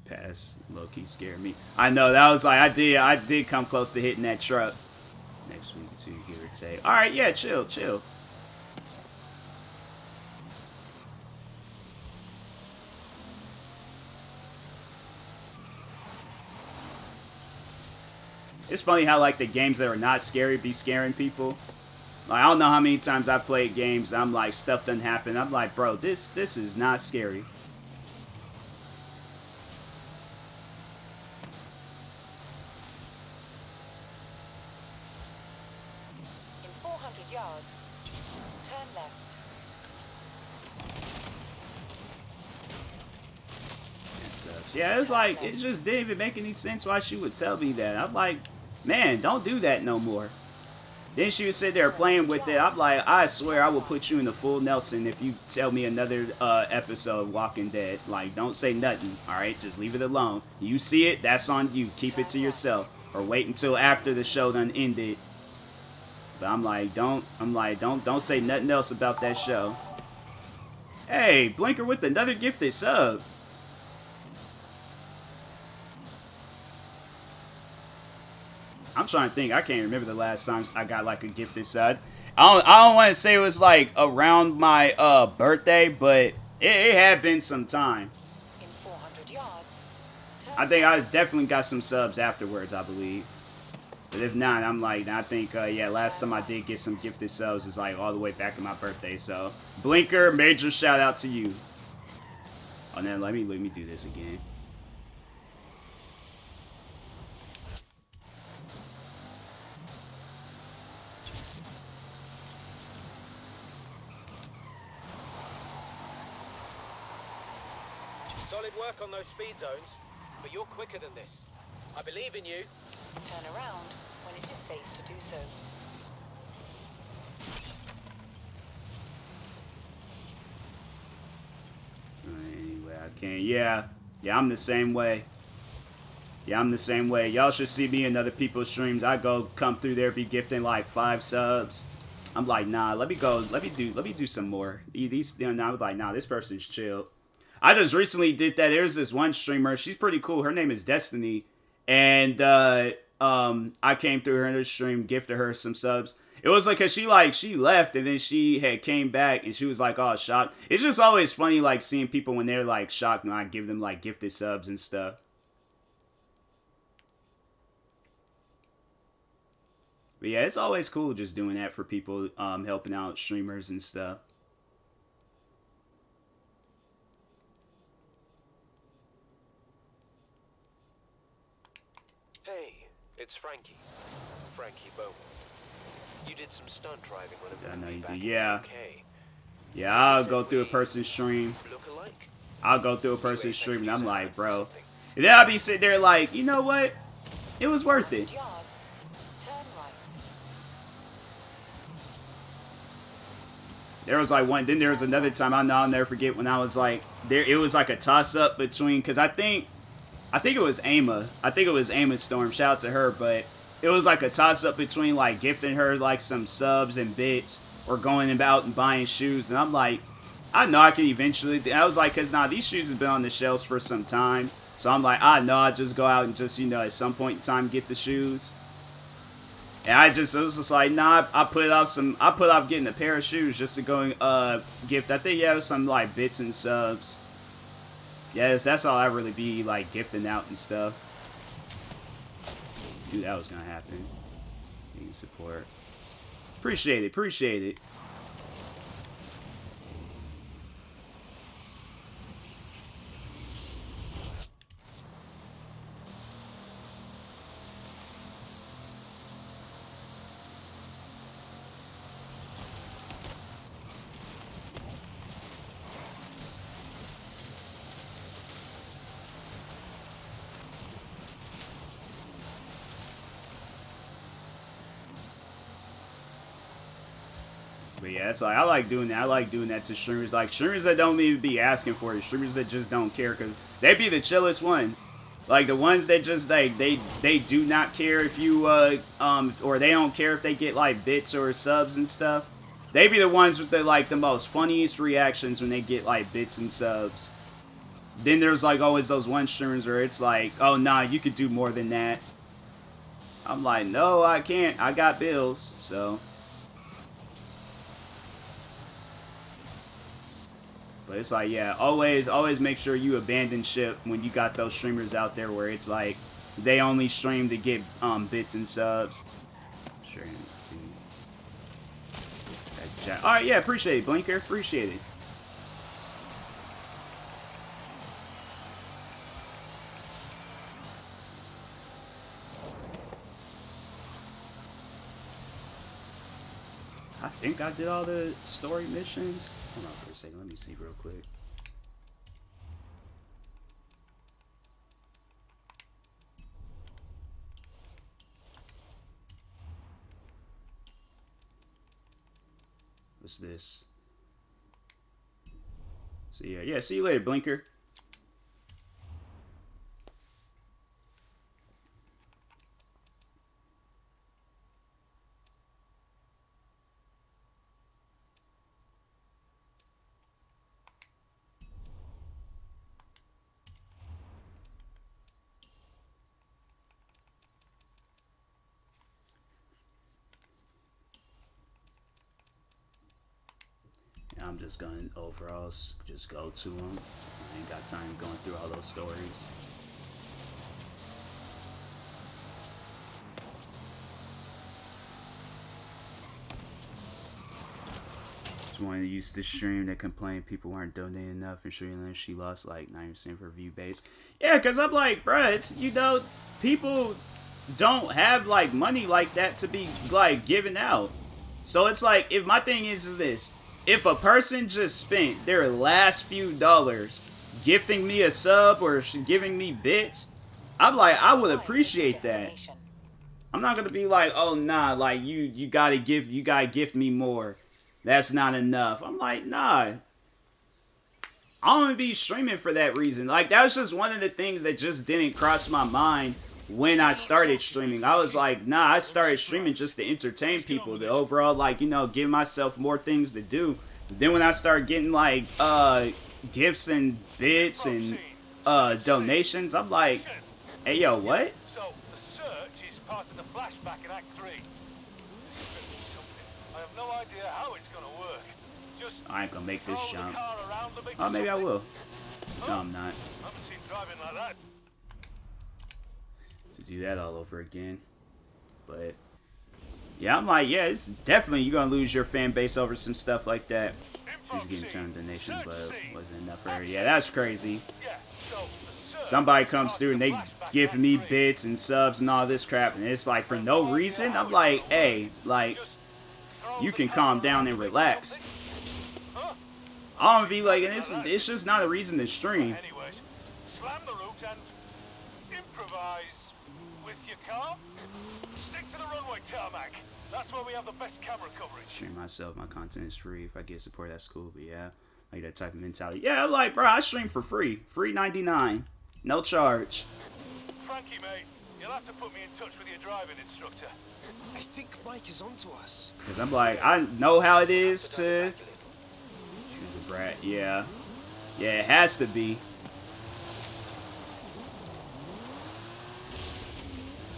Pass, low-key scared me. I know, that was like, I did come close to hitting that truck. Next week or two, give or take. Alright, yeah, chill, chill. It's funny how, like, the games that are not scary be scaring people. Like, I don't know how many times I've played games, I'm like, stuff doesn't happen. I'm like, bro, this is not scary. In 400 yards, turn left. Yeah, it's like, it just didn't even make any sense why she would tell me that. I'm like, man, don't do that no more. Then she would sit there playing with it. I'm like, I swear I will put you in the full Nelson if you tell me another episode of Walking Dead. Like, don't say nothing, alright? Just leave it alone. You see it, that's on you. Keep it to yourself. Or wait until after the show done ended. But I'm like, don't say nothing else about that show. Hey, Blinker with another gifted sub. I'm trying to think. I can't remember the last time I got like a gifted sub. I don't want to say it was like around my birthday, but it had been some time. In 400 yards, turn I think I definitely got some subs afterwards, I believe. But if not, I'm like, I think, yeah, last time I did get some gifted subs is like all the way back to my birthday. So, Blinker, major shout out to you. Oh, now let me do this again. Solid work on those speed zones, but you're quicker than this. I believe in you. Turn around when it is safe to do so. Anyway, I can't. Yeah, I'm the same way. Yeah, I'm the same way. Y'all should see me in other people's streams. I come through there, be gifting like 5 subs. I'm like, nah, let me do some more. These, you know, I was like, nah, this person's chill. I just recently did that. There's this one streamer. She's pretty cool. Her name is Destiny, and I came through her stream, gifted her some subs. It was like, cause she left, and then she had came back, and she was like, oh, shocked. It's just always funny, like seeing people when they're like shocked when I give them like gifted subs and stuff. But yeah, it's always cool just doing that for people, helping out streamers and stuff. Hey, it's Frankie. Frankie Bowman. You did some stunt driving when I know I you back do. in Yeah. the UK. Yeah, I'll go through a person's stream. Look alike. I'll go through a person's stream, and I'm like, bro. And then I'll be sitting there like, you know what? It was worth it. Yards. Turn right. There was like one. Then there was another time. I'll never forget when I was like there. It was like a toss up between, because I think it was Ama. I think it was Ama Storm. Shout out to her, but it was like a toss up between like gifting her like some subs and bits or going about and buying shoes. And I'm like, I know I can eventually. I was like, cause nah, these shoes have been on the shelves for some time. So I'm like, I know I just go out and just, you know, at some point in time get the shoes. And it was just like, nah, I put off getting a pair of shoes just to go gift. I think, yeah, it was some like bits and subs. Yes, that's all I really be like gifting out and stuff. Knew that was gonna happen. Need support. Appreciate it. But yeah, it's like I like doing that. I like doing that to streamers, like streamers that don't even be asking for it, streamers that just don't care, because they be the chillest ones. Like the ones that just like they do not care if you or they don't care if they get like bits or subs and stuff. They be the ones with the most funniest reactions when they get like bits and subs. Then there's like always those one streamers where it's like, oh nah, you could do more than that. I'm like, no, I can't. I got bills, so. But it's like, yeah, always make sure you abandon ship when you got those streamers out there where it's like they only stream to get bits and subs. Sure. All right, yeah, appreciate it, Blinker, appreciate it. I think I did all the story missions. Hold on for a second. Let me see real quick. What's this? So yeah, see you later, Blinker. I'm just going to overall just go to them. I ain't got time going through all those stories. wanted to use this stream to complain people weren't donating enough and she lost like 9% of her view base. Yeah, because I'm like, bruh, it's, you know, people don't have like money like that to be like giving out. So it's like, if my thing is this, if a person just spent their last few dollars gifting me a sub or giving me bits, I'm like, I would appreciate that. I'm not gonna be like, oh nah, like you gotta gift me more. That's not enough. I'm like, nah. I don't be streaming for that reason. Like, that was just one of the things that just didn't cross my mind when I started streaming. I was like, nah, I started streaming just to entertain people, to overall, like, you know, give myself more things to do. But then when I started getting like gifts and bits and donations, I'm like, hey yo, what? So the search is part of the flashback in Act 3. I have no idea how it's gonna work. Just I ain't gonna make this throw the jump. car around a bit Oh, or maybe I something. will. No, I'm not. I haven't seen driving like that. To do that all over again. But yeah, I'm like, yeah, it's definitely, you're gonna lose your fan base over some stuff like that. She's getting ton of donation, but it wasn't enough for her. Yeah, that's crazy. Yeah, so the search Somebody is comes part through of and the they flashback give in me Act 3. bits and subs and all this crap, and it's like for no reason. I'm like, hey, like, Just throw you the can car calm down around and a bit or relax. something. Huh? I'm gonna be like, and it's just not a reason to stream. Anyways, slam the route and improvise with your car. Stick to the runway tarmac. That's where we have the best camera coverage. Stream myself, my content is free. If I get support, that's cool. But yeah, like that type of mentality. Yeah, I'm like, bro, I stream for free. Free 99. No charge. Frankie, mate, you'll have to put me in touch with your driving instructor. I think Mike is onto us. Because I'm like, I know how it is to choose a brat. Yeah. Yeah, it has to be.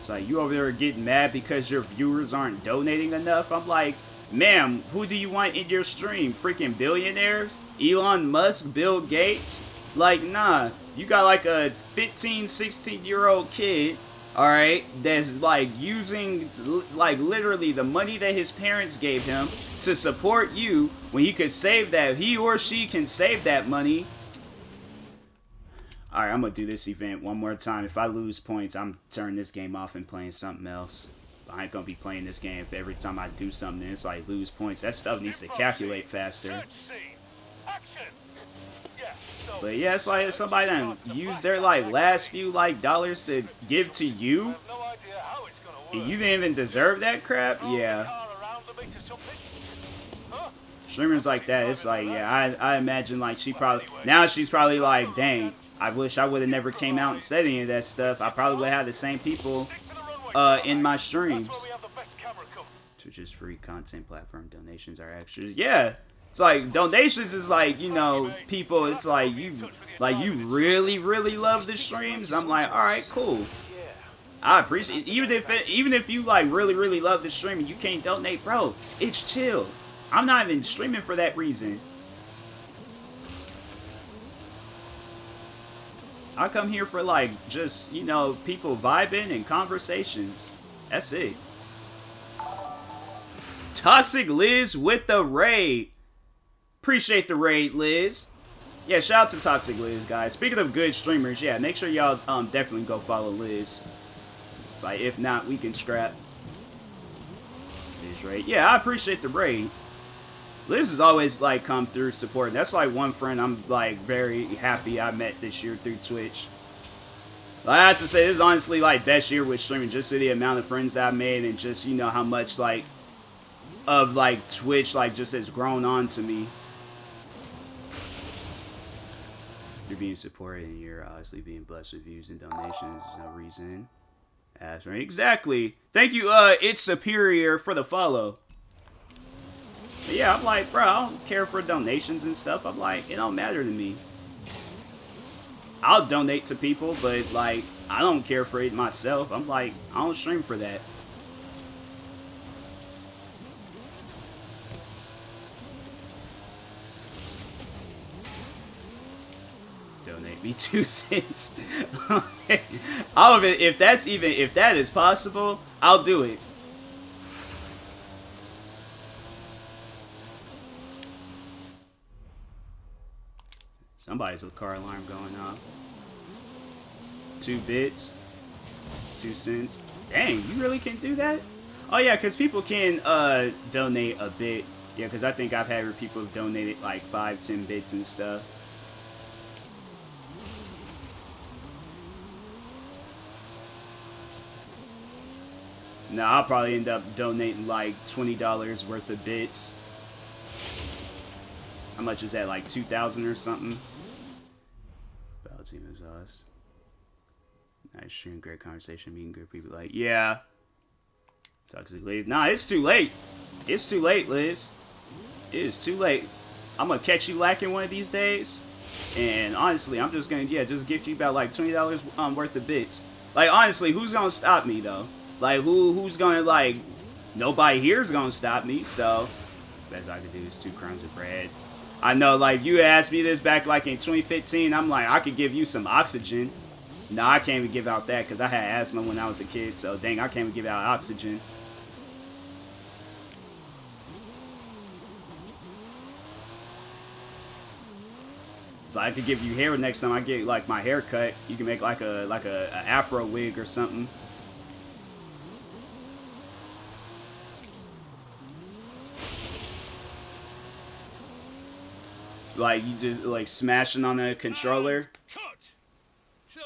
It's like, you over there getting mad because your viewers aren't donating enough? I'm like, ma'am, who do you want in your stream? Freaking billionaires? Elon Musk? Bill Gates? Like, nah. You got like a 15, 16-year-old kid, alright, that's like using, like, literally the money that his parents gave him to support you when he could save that. He or she can save that money. Alright, I'm gonna do this event one more time. If I lose points, I'm turning this game off and playing something else. I ain't gonna be playing this game if every time I do something it's like lose points. That stuff needs to calculate faster. Search scene. Action. Yeah, so But yeah, it's like somebody that used their like last few like dollars to give to I you, have no idea how it's gonna work. and you didn't even deserve that crap. Throw the Yeah, car around a bit or something. Huh? streamers like that, it's like, yeah, I imagine like she probably, now she's probably like, dang, I wish I would have never came out and said any of that stuff. I probably would have had the same people Stick to the runway in my That's where streams. we have the best camera coverage. Twitch is free content platform, donations are extras. Yeah, it's like donations is like, you know, people, it's like you really love the streams. I'm like, all right, cool. I appreciate it. Even if you like really love the stream and you can't donate, bro, it's chill. I'm not even streaming for that reason. I come here for like just, you know, people vibing and conversations. That's it. Toxic Liz with the raid. Appreciate the raid, Liz. Yeah, shout out to Toxic Liz, guys. Speaking of good streamers, yeah, make sure y'all definitely go follow Liz. It's like, if not, we can scrap. Liz raid. Yeah, I appreciate the raid. Liz has always like come through supporting. That's like one friend I'm like very happy I met this year through Twitch. I have to say, this is honestly like best year with streaming, just to the amount of friends that I made and just, you know, how much like of like Twitch like just has grown on to me. You're being supported and you're obviously being blessed with views and donations. There's no reason. That's right. Exactly. Thank you, It's Superior, for the follow. But yeah, I'm like, bro, I don't care for donations and stuff. I'm like, it don't matter to me. I'll donate to people, but like, I don't care for it myself. I'm like, I don't stream for that. Donate me 2 cents. All of it, if that is possible, I'll do it. Somebody's car alarm going off. 2 bits. 2 cents. Dang, you really can do that? Oh yeah, because people can donate a bit. Yeah, because I think I've had where people have donated like 5, 10 bits and stuff. No, I'll probably end up donating like $20 worth of bits. How much is that? Like 2,000 or something? About TMossBoss. Nice stream, great conversation, meeting good people. Like, yeah. Toxic Liz. Nah, it's too late. It's too late, Liz. It is too late. I'm gonna catch you lacking one of these days. And honestly, I'm just gonna, just gift you about like $20 worth of bits. Like, honestly, who's gonna stop me, though? Like, who's gonna, like, nobody here's gonna stop me, so best I could do is 2 crumbs of bread. I know, like, you asked me this back, like, in 2015, I'm like, I could give you some oxygen. No, I can't even give out that, because I had asthma when I was a kid, so dang, I can't even give out oxygen. So I could give you hair next time I get, like, my hair cut. You can make, like a afro wig or something. Like, you just, like, smashing on the controller. Cut! So,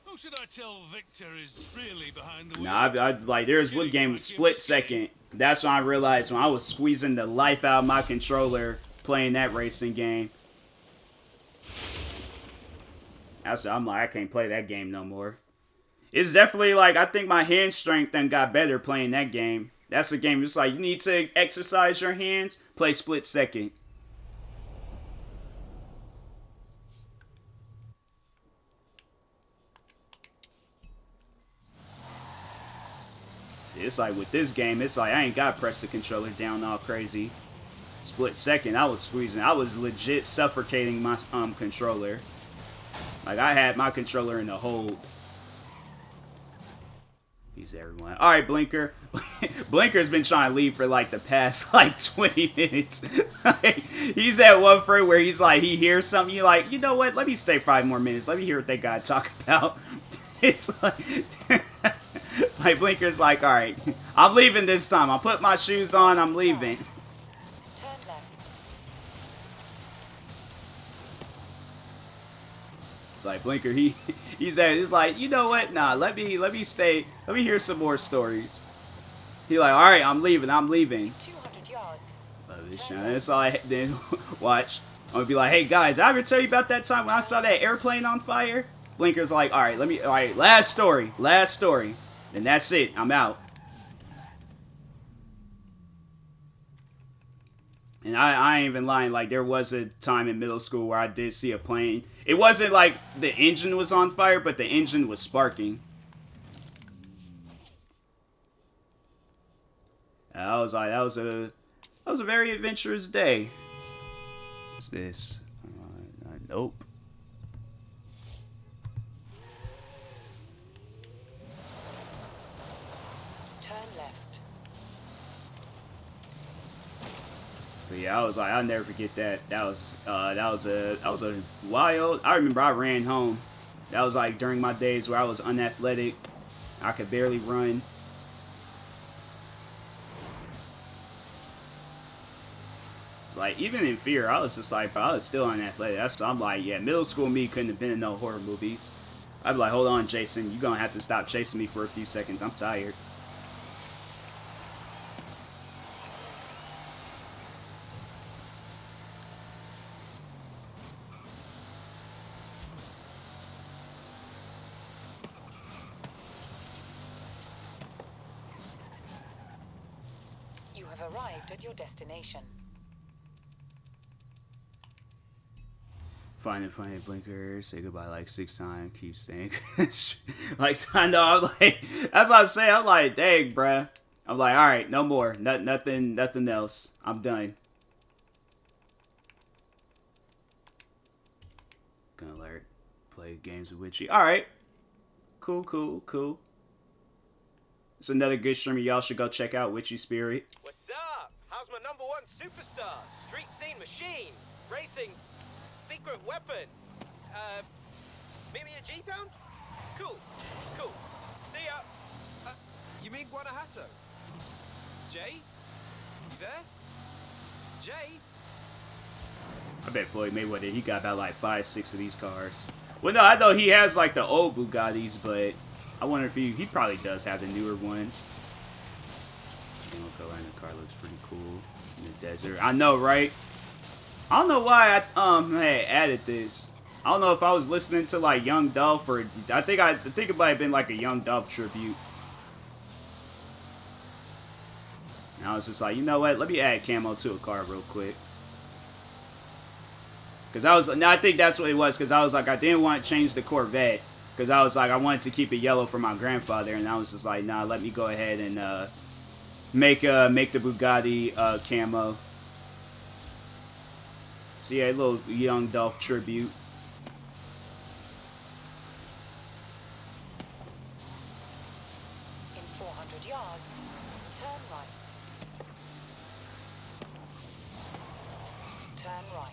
who should I tell Victor is really behind the wheel? Nah, I like, there's one game, Split Second. That's when I realized when I was squeezing the life out of my controller playing that racing game. I'm like, I can't play that game no more. It's definitely, like, I think my hand strength then got better playing that game. That's the game, it's like, you need to exercise your hands, play Split Second. It's like with this game, it's like I ain't got to press the controller down all crazy. Split Second, I was squeezing. I was legit suffocating my controller. Like, I had my controller in the hold. Peace, everyone. All right, Blinker. Blinker's been trying to leave for like the past like 20 minutes. Like, he's at one point where he's like, he hears something. You're like, you know what? Let me stay 5 more minutes. Let me hear what they got to talk about. It's like... Like, Blinker's like, alright, I'm leaving this time. I'll put my shoes on, I'm leaving. Turn left. It's like, Blinker, he's like, you know what? Nah, let me stay. Let me hear some more stories. He's like, alright, I'm leaving. 200 yards. Love this shit. That's all I then watch. I'm gonna be like, hey guys, I ever tell you about that time when I saw that airplane on fire? Blinker's like, alright, last story. And that's it. I'm out. And I ain't even lying. Like, there was a time in middle school where I did see a plane. It wasn't like the engine was on fire, but the engine was sparking. I was like, that was a very adventurous day. What's this? Nope. But yeah, I was like, I'll never forget that. That was a wild. I remember I ran home. That was like during my days where I was unathletic. I could barely run. Like, even in Fear, I was just like, I was still unathletic. I'm like, yeah, middle school me couldn't have been in no horror movies. I'd be like, hold on, Jason, you're gonna have to stop chasing me for a few seconds. I'm tired. You have arrived at your destination. Find it, Blinker. Say goodbye like 6 times. Keep staying. Like, I know, I'm like, that's what I say. I'm like, dang, bruh. I'm like, all right, no more. Nothing else. I'm done. Gonna learn play games with Witchy. All right. Cool. It's another good streamer. Y'all should go check out Witchy Spirit. What's up? How's my #1 superstar? Street scene machine. Racing secret weapon. Meet me at G-Town? Cool. Cool. See ya. You mean Guanajuato? Jay? You there? Jay? I bet Floyd Mayweather, he got about like 5, 6 of these cars. Well, no, I know he has like the old Bugattis, but I wonder if he probably does have the newer ones. North Carolina car looks pretty cool in the desert. I know, right? I don't know why I had added this. I don't know if I was listening to like Young Dolph or I think it might have been like a Young Dolph tribute. And I was just like, you know what? Let me add camo to a car real quick. Cause I think that's what it was. Cause I was like, I didn't want to change the Corvette. Cause I was like, I wanted to keep it yellow for my grandfather, and I was just like, nah, let me go ahead and make the Bugatti camo. So yeah, a little Young Dolph tribute. In 400 yards, turn right. Turn right.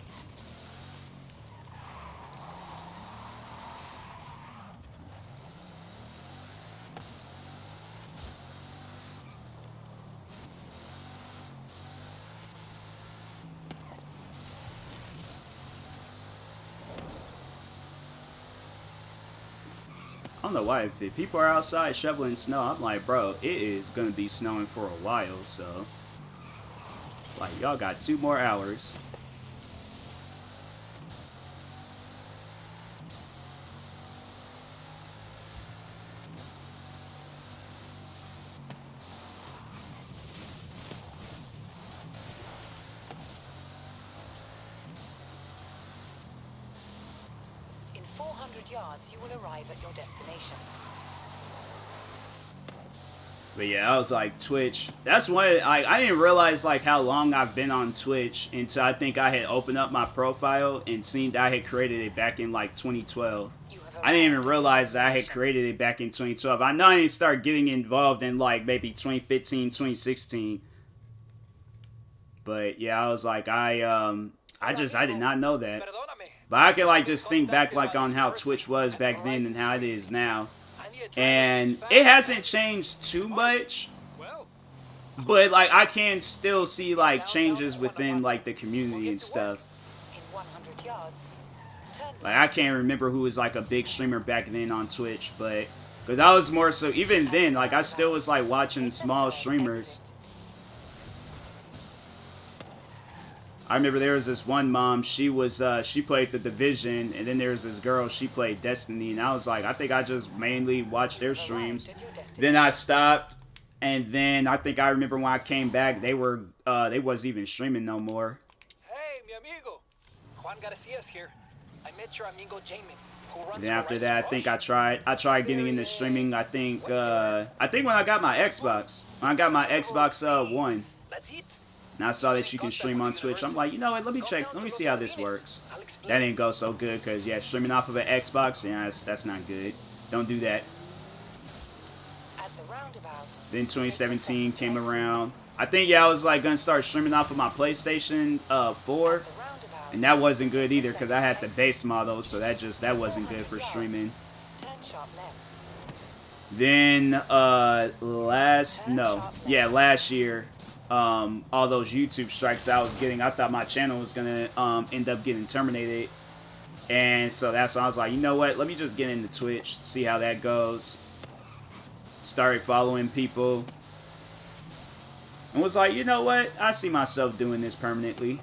I don't know why. If people are outside shoveling snow, I'm like, bro, it is gonna be snowing for a while. So, like, y'all got 2 more hours. In 400 yards, you will arrive at your destination. But yeah, I was like, Twitch. That's why I didn't realize like how long I've been on Twitch until I think I had opened up my profile and seen that I had created it back in like 2012. I didn't even realize that I had created it back in 2012. I know I didn't start getting involved in like maybe 2015, 2016. But yeah, I was like, I did not know that. But I can like just think back like on how Twitch was back then and how it is now. And it hasn't changed too much, but like I can still see like changes within like the community and stuff. In 100 yards, turn Like I can't remember who was like a big streamer back then on Twitch, but because I was more so even then, like I still was like watching small streamers. I remember there was this one mom, she played The Division, and then there was this girl, she played Destiny, and I was like, I think I just mainly watched their streams. Then I stopped, and then I think I remember when I came back, they wasn't even streaming no more. Hey, mi amigo. Juan Garcia's here. I met your amigo Jamin, who runs And then after Horizon that, I Rush. think I tried getting into streaming. I think when I got my Xbox, One, That's it. and I saw that you can stream on Twitch. I'm like, you know what? Let me see how this works. That didn't go so good because yeah, streaming off of an Xbox, yeah, that's not good. Don't do that. at the roundabout. Then 2017 came around. I think yeah, I was like gonna start streaming off of my PlayStation 4, and that wasn't good either because I had the base model, so that wasn't good for streaming. Turn sharp left. Then last year, all those YouTube strikes I was getting, I thought my channel was gonna end up getting terminated, and so that's why I was like, you know what? Let me just get into Twitch, see how that goes. Started following people, and was like, you know what? I see myself doing this permanently.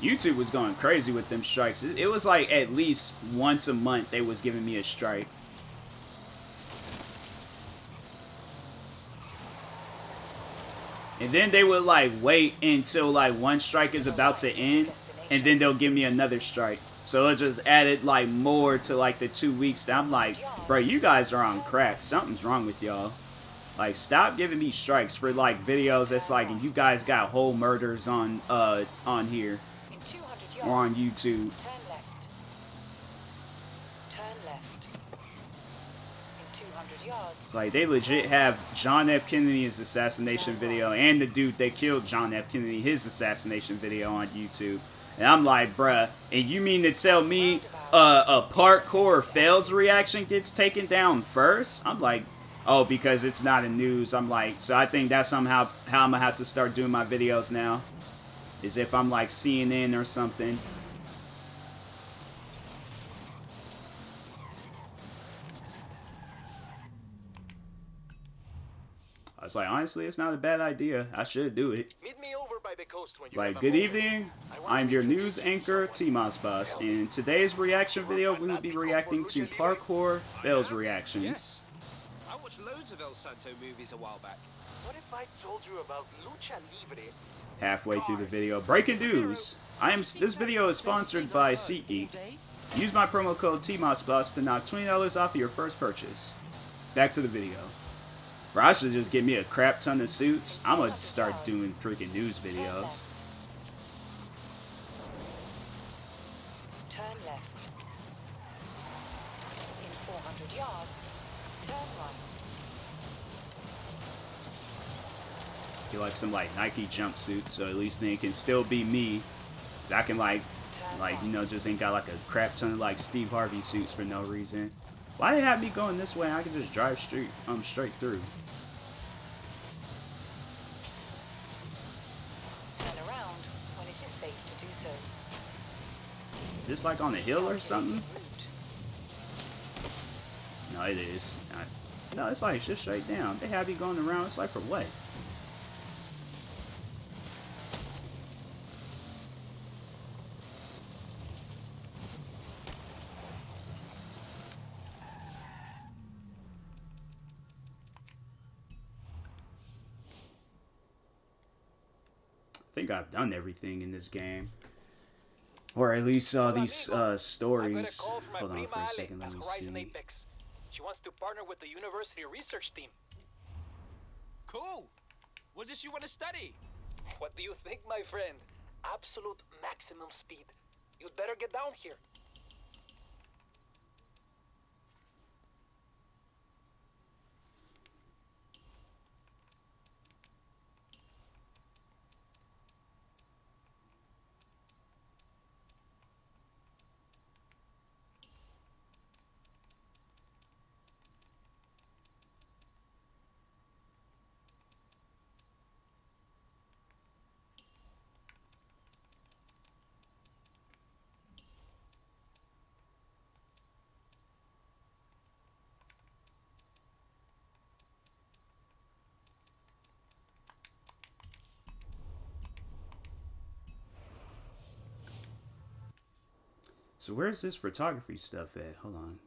YouTube was going crazy with them strikes. It was like at least once a month they was giving me a strike. And then they would like wait until like one strike is about to end, and then they'll give me another strike. So it just added like more to like the 2 weeks that I'm like, bro, you guys are on crack. Something's wrong with y'all. Like, stop giving me strikes for like videos that's like, and you guys got whole murders on here. In 200 yards. Or on YouTube. Turn left. Turn left. In 200 yards. It's like they legit have John F. Kennedy's assassination video and the dude that killed John F. Kennedy, his assassination video on YouTube. And I'm like, bruh, and you mean to tell me a parkour fails reaction gets taken down first? I'm like, oh, because it's not in news. I'm like, so I think that's somehow how I'm gonna have to start doing my videos now. Is if I'm like CNN or something. I was like, honestly, it's not a bad idea. I should do it. Meet me over by the coast when you Like, have a good moment. evening. I want I'm to your introduce news you to anchor, someone. TMossBoss. And in today's reaction video, we will be reacting to parkour fails reactions. Yes. I watched loads of El Santo movies a while back. What if I told you about Lucha Libre? Halfway through the video, breaking news. This video is sponsored by GEEK. Use my promo code TMossBoss to knock $20 off of your first purchase. Back to the video. Bro, I should just get me a crap ton of suits. I'm gonna start doing freaking news videos. Turn left. In 400 yards, turn right. Get like some like Nike jumpsuits, so at least they can still be me. I can like you know, just ain't got like a crap ton of like Steve Harvey suits for no reason. Why they have me going this way? I can just drive straight through. Turn around when it is safe to do so. Just like on a hill or something? Route. No, it is. No, it's like just straight down. They have me going around. It's like for what? I think I've done everything in this game. Or at least saw these I got a stories. call from my Hold on prima for a Ale second, let at me Horizon see. Apex. She wants to partner with the university research team. Cool. What does she want to study? What do you think, my friend? Absolute maximum speed. You'd better get down here. So where's this photography stuff at? Hold on.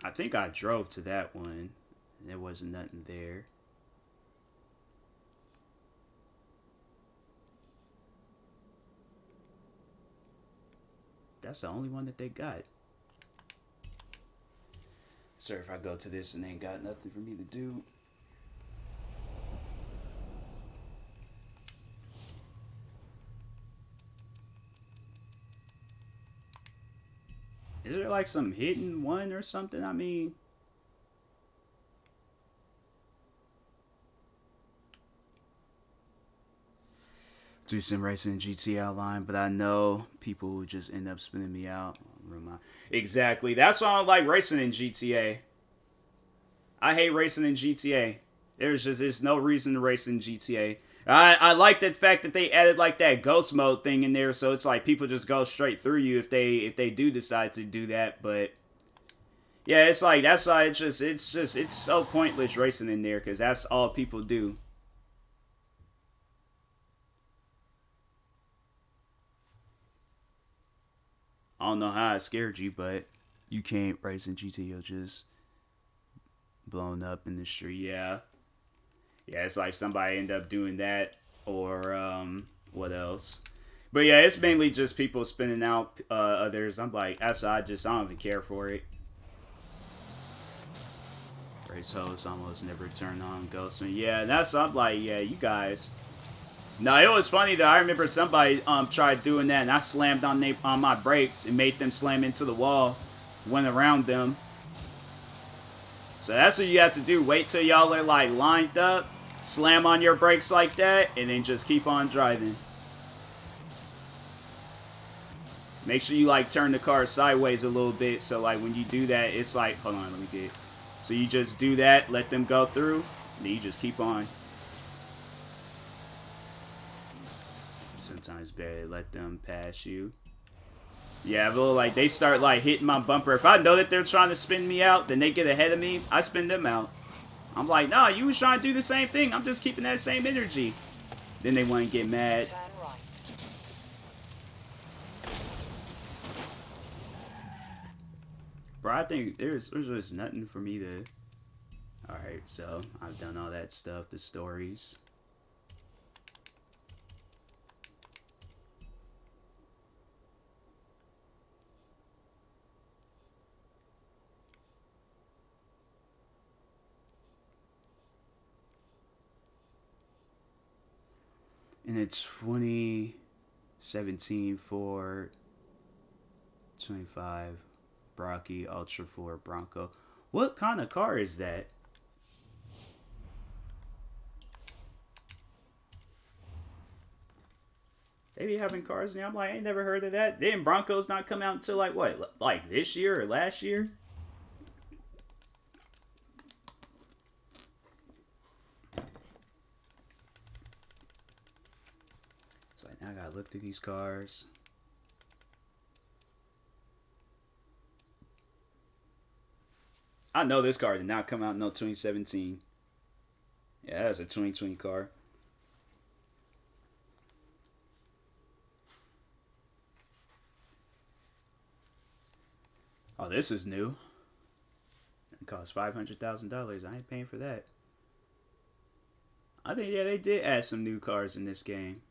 I think I drove to that one. There wasn't nothing there. That's the only one that they got. Sorry if I go to this and they ain't got nothing for me to do. Is there like some hidden one or something? I mean, do some racing in GTA Online, but I know people will just end up spinning me out. Exactly. That's why I don't like racing in GTA. I hate racing in GTA. There's no reason to race in GTA. I like the fact that they added like that ghost mode thing in there, so it's like people just go straight through you if they do decide to do that. But yeah, it's like that's why it's so pointless racing in there because that's all people do. I don't know how I scared you, but you can't race in GTA. You're just blown up in the street. Yeah. Yeah, it's like somebody end up doing that or what else? But yeah, it's mainly just people spinning out others. I'm like, I don't even care for it. Race host almost never turn on ghosting. Yeah, I'm like, yeah, you guys. No, it was funny though. I remember somebody tried doing that and I slammed on my brakes and made them slam into the wall. Went around them. So that's what you have to do. Wait till y'all are like lined up, slam on your brakes like that, and then just keep on driving. Make sure you like turn the car sideways a little bit, so like when you do that, it's like, hold on, let me get. So you just do that, let them go through, and then you just keep on. Sometimes better let them pass you. Yeah, but like they start like hitting my bumper. If I know that they're trying to spin me out, then they get ahead of me, I spin them out. I'm like, nah, you was trying to do the same thing. I'm just keeping that same energy. Then they want to get mad. Turn right. Bro, I think there's just nothing for me to... Alright, so I've done all that stuff, the stories. And it's 2017 Ford 25 Brocky Ultra 4 Bronco. What kind of car is that? They be having cars now. I'm like, I ain't never heard of that. Didn't Broncos not come out until like what? Like this year or last year? It's like now I gotta look through these cars. I know this car did not come out until 2017. Yeah, that's a 2020 car. Oh, this is new. It costs $500,000. I ain't paying for that. I think, yeah, they did add some new cars in this game.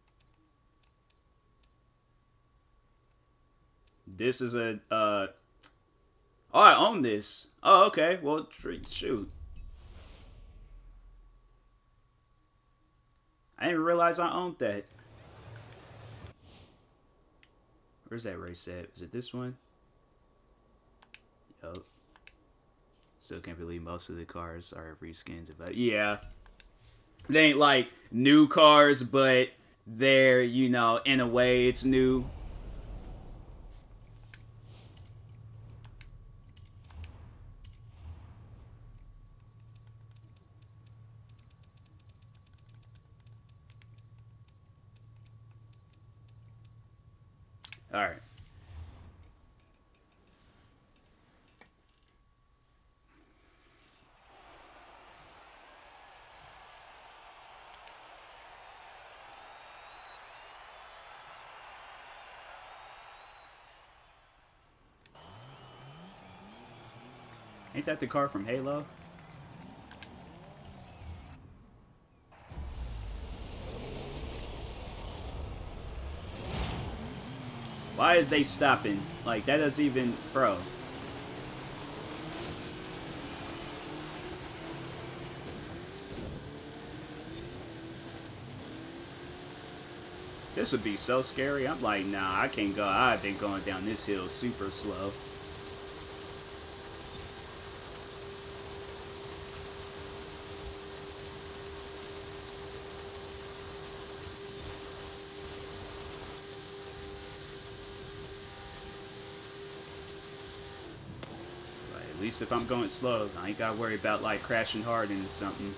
This is a, oh, I own this. Oh, okay. Well, shoot. I didn't realize I owned that. Where's that race at? Is it this one? Yup. Still can't believe most of the cars are reskins. But yeah. They ain't like new cars, but they're, you know, in a way it's new. Alright. Ain't that the car from Halo? Why is they stopping? Like, that doesn't even... Bro. This would be so scary. I'm like, nah, I can't go. I've been going down this hill super slow. At least if I'm going slow, I ain't gotta worry about like crashing hard into something.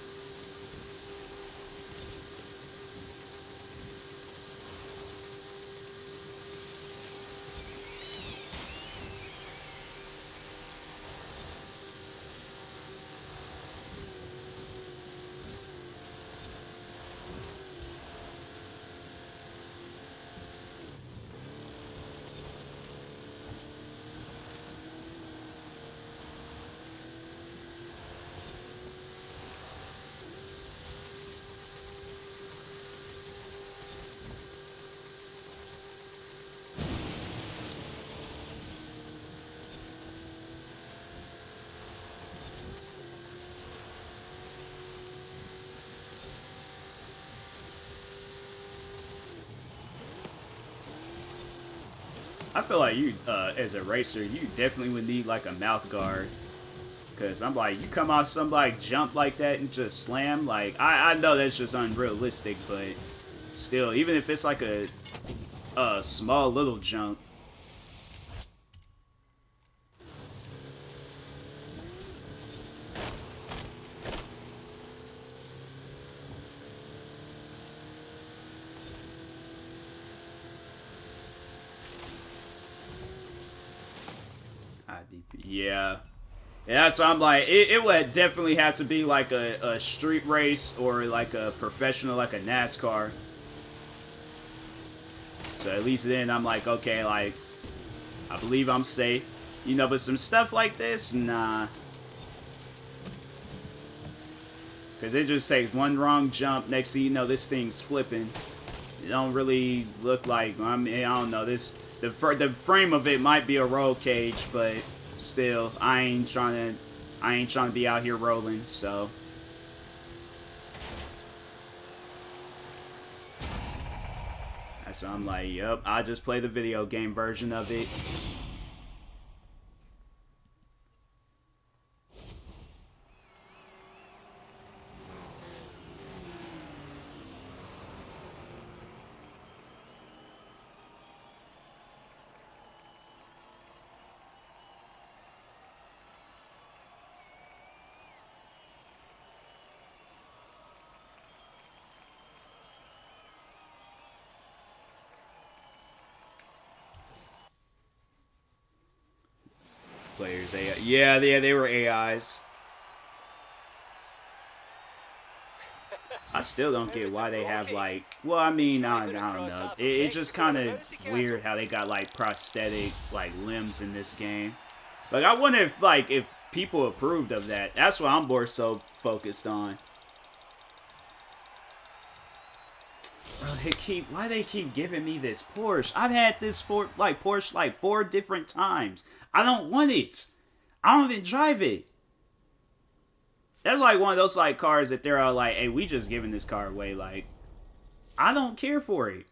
I feel like you, as a racer, you definitely would need like a mouth guard. Cause I'm like, you come off somebody jump like that and just slam, like I know that's just unrealistic, but still, even if it's like a small little jump. Yeah. Yeah, so I'm like, it would definitely have to be like a street race or like a professional, like a NASCAR. So at least then I'm like, okay, like, I believe I'm safe. You know, but some stuff like this, nah. Because it just takes one wrong jump, next thing you know, this thing's flipping. It don't really look like, I mean, I don't know, the frame of it might be a roll cage, but still, I ain't trying to be out here rolling, so. So I'm like, yep, I just play the video game version of it. Players, yeah, they were AIs. I still don't get why they have like, well, I mean, I don't know. It's just kind of weird how they got like prosthetic like limbs in this game. Like, I wonder if people approved of that. That's what I'm more so focused on. Bro, why they keep giving me this Porsche? I've had this Porsche like 4 different times. I don't want it. I don't even drive it. That's like one of those like cars that they're all like, hey, we just giving this car away. Like, I don't care for it.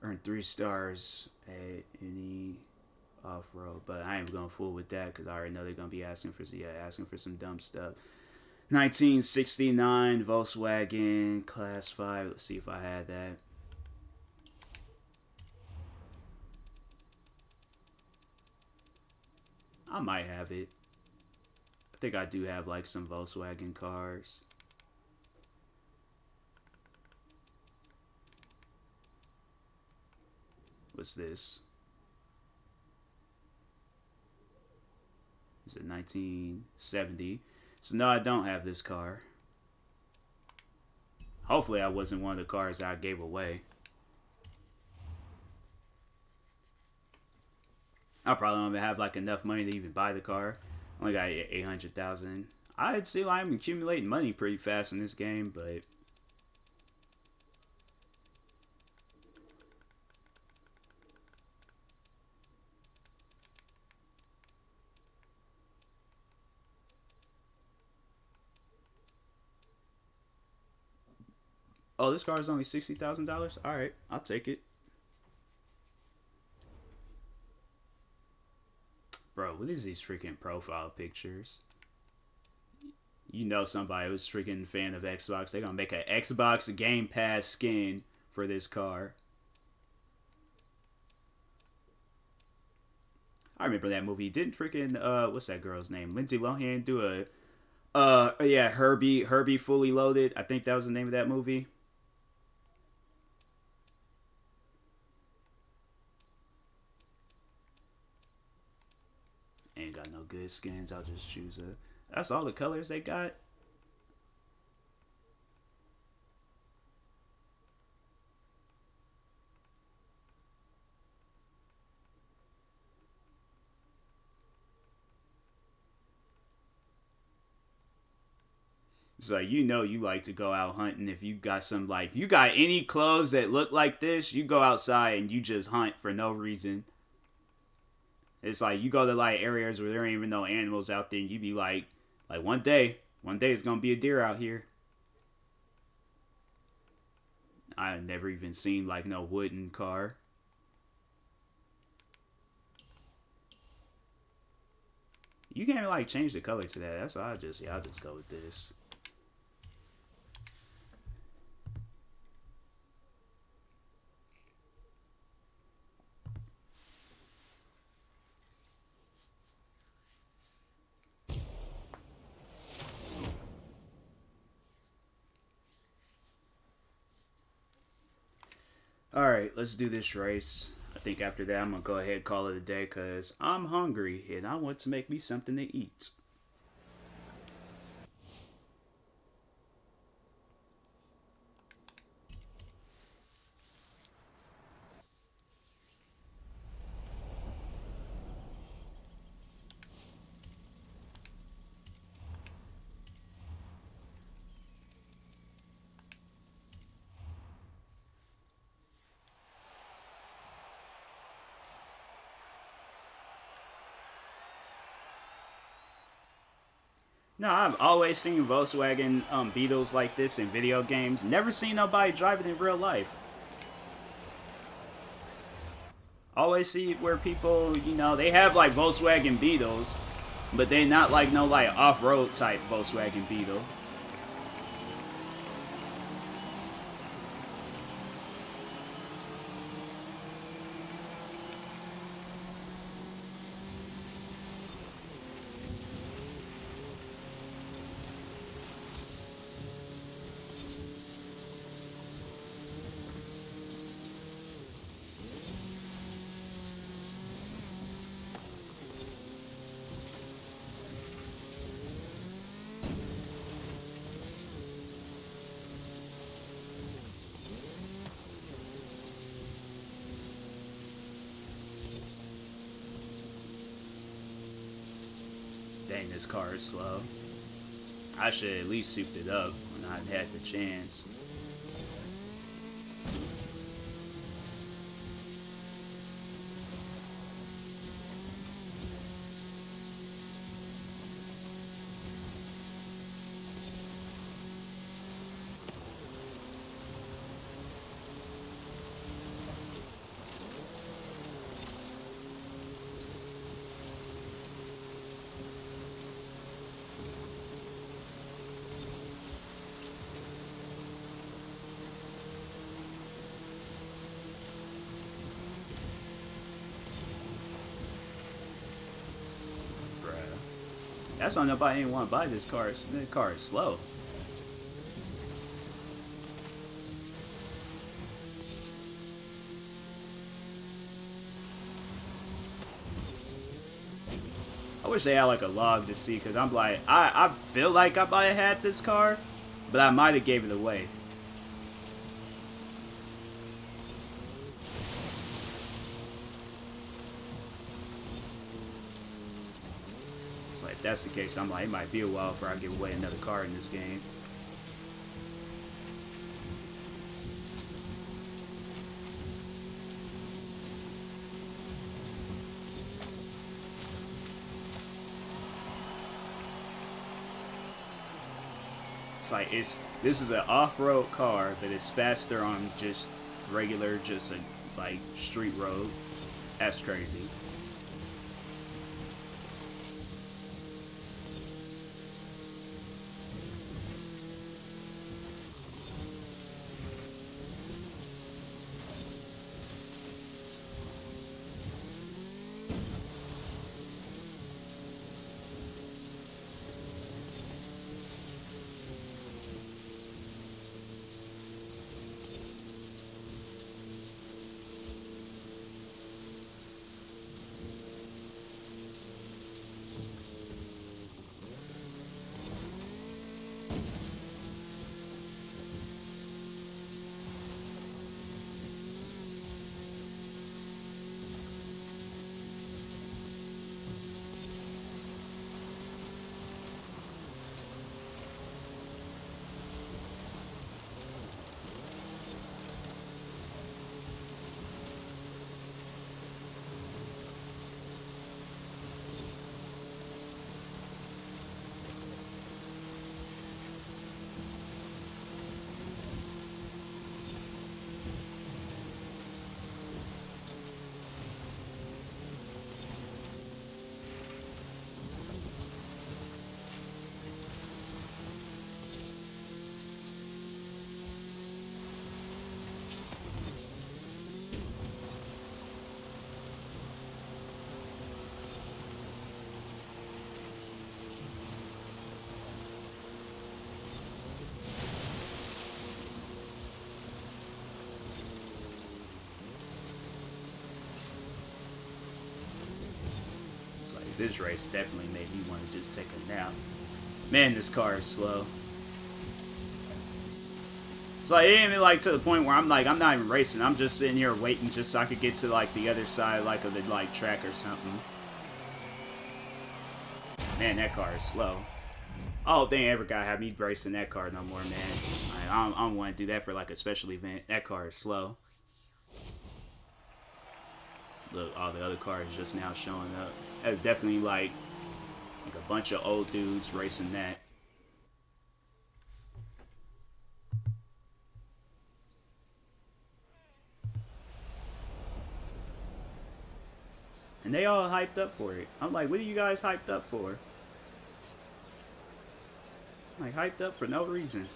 Earn 3 stars at any off-road, but I ain't gonna fool with that because I already know they're gonna be asking for some dumb stuff. 1969 Volkswagen Class 5. Let's see if I had that. I might have it. I think I do have like some Volkswagen cars. What's this? Is it 1970? So no, I don't have this car. Hopefully I wasn't one of the cars that I gave away. I probably don't even have like enough money to even buy the car. Only got 800,000. I'd say I'm accumulating money pretty fast in this game, but oh, this car is only $60,000? Alright, I'll take it. Bro, what is these freaking profile pictures? You know somebody who's freaking fan of Xbox. They're gonna make an Xbox Game Pass skin for this car. I remember that movie. Didn't freaking, what's that girl's name? Lindsay Lohan do yeah, Herbie Fully Loaded. I think that was the name of that movie. Ain't got no good skins. I'll just choose a. That's all the colors they got. It's like, you know, you like to go out hunting. If you got some, like, you got any clothes that look like this, you go outside and you just hunt for no reason. It's like, you go to, like, areas where there ain't even no animals out there, and you be like one day it's gonna be a deer out here. I have never even seen, like, no wooden car. You can't, like, change the color to that. That's why I'll just go with this. Alright, let's do this race. I think after that I'm going to go ahead and call it a day because I'm hungry and I want to make me something to eat. No, I've always seen Volkswagen Beetles like this in video games. Never seen nobody drive it in real life. Always see where people, you know, they have like Volkswagen Beetles, but they not like no like off-road type Volkswagen Beetle. Dang, this car is slow. I should at least souped it up when I had the chance. That's why nobody didn't want to buy this car. This car is slow. I wish they had like a log to see, because I'm like, I feel like I might have had this car, but I might have gave it away. If that's the case, I'm like, it might be a while before I give away another car in this game. It's like, this is an off-road car, but it's faster on just regular, just a like street road. That's crazy. This race definitely made me want to just take a nap. Man, this car is slow. It's like, it ain't even like to the point where I'm like, I'm not even racing. I'm just sitting here waiting just so I could get to like the other side like of the like track or something. Man, that car is slow. Oh, they ain't ever gotta have me racing that car no more, man. Like, I don't want to do that for like a special event. That car is slow. Look, all the other cars just now showing up. That's definitely like a bunch of old dudes racing that. And they all hyped up for it. I'm like, what are you guys hyped up for? Like, hyped up for no reason.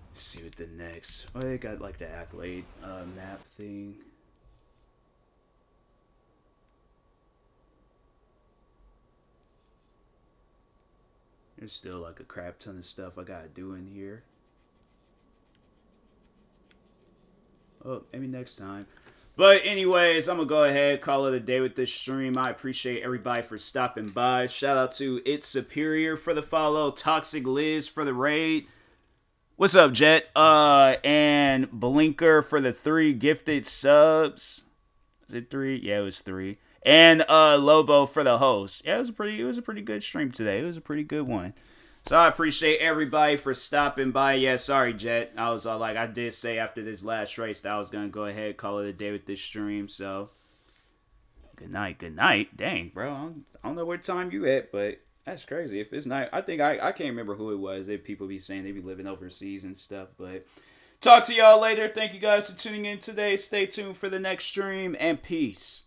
Let's see what the next. Oh, they got like the accolade map thing. There's still like a crap ton of stuff I gotta do in here. Oh, maybe next time. But anyways, I'm gonna go ahead, call it a day with this stream. I appreciate everybody for stopping by. Shout out to It's Superior for the follow, Toxic Liz for the raid. What's up, Jet? And Blinker for the 3 gifted subs. Is it 3? Yeah, it was 3. And Lobo for the host. Yeah, it was a pretty good stream today. It was a pretty good one. So I appreciate everybody for stopping by. Yeah, sorry, Jet. I was all like, I did say after this last race that I was gonna go ahead, call it a day with this stream. So good night, good night. Dang, bro. I don't know what time you at, but that's crazy. If it's night, I think I can't remember who it was. That people be saying they be living overseas and stuff. But talk to y'all later. Thank you guys for tuning in today. Stay tuned for the next stream and peace.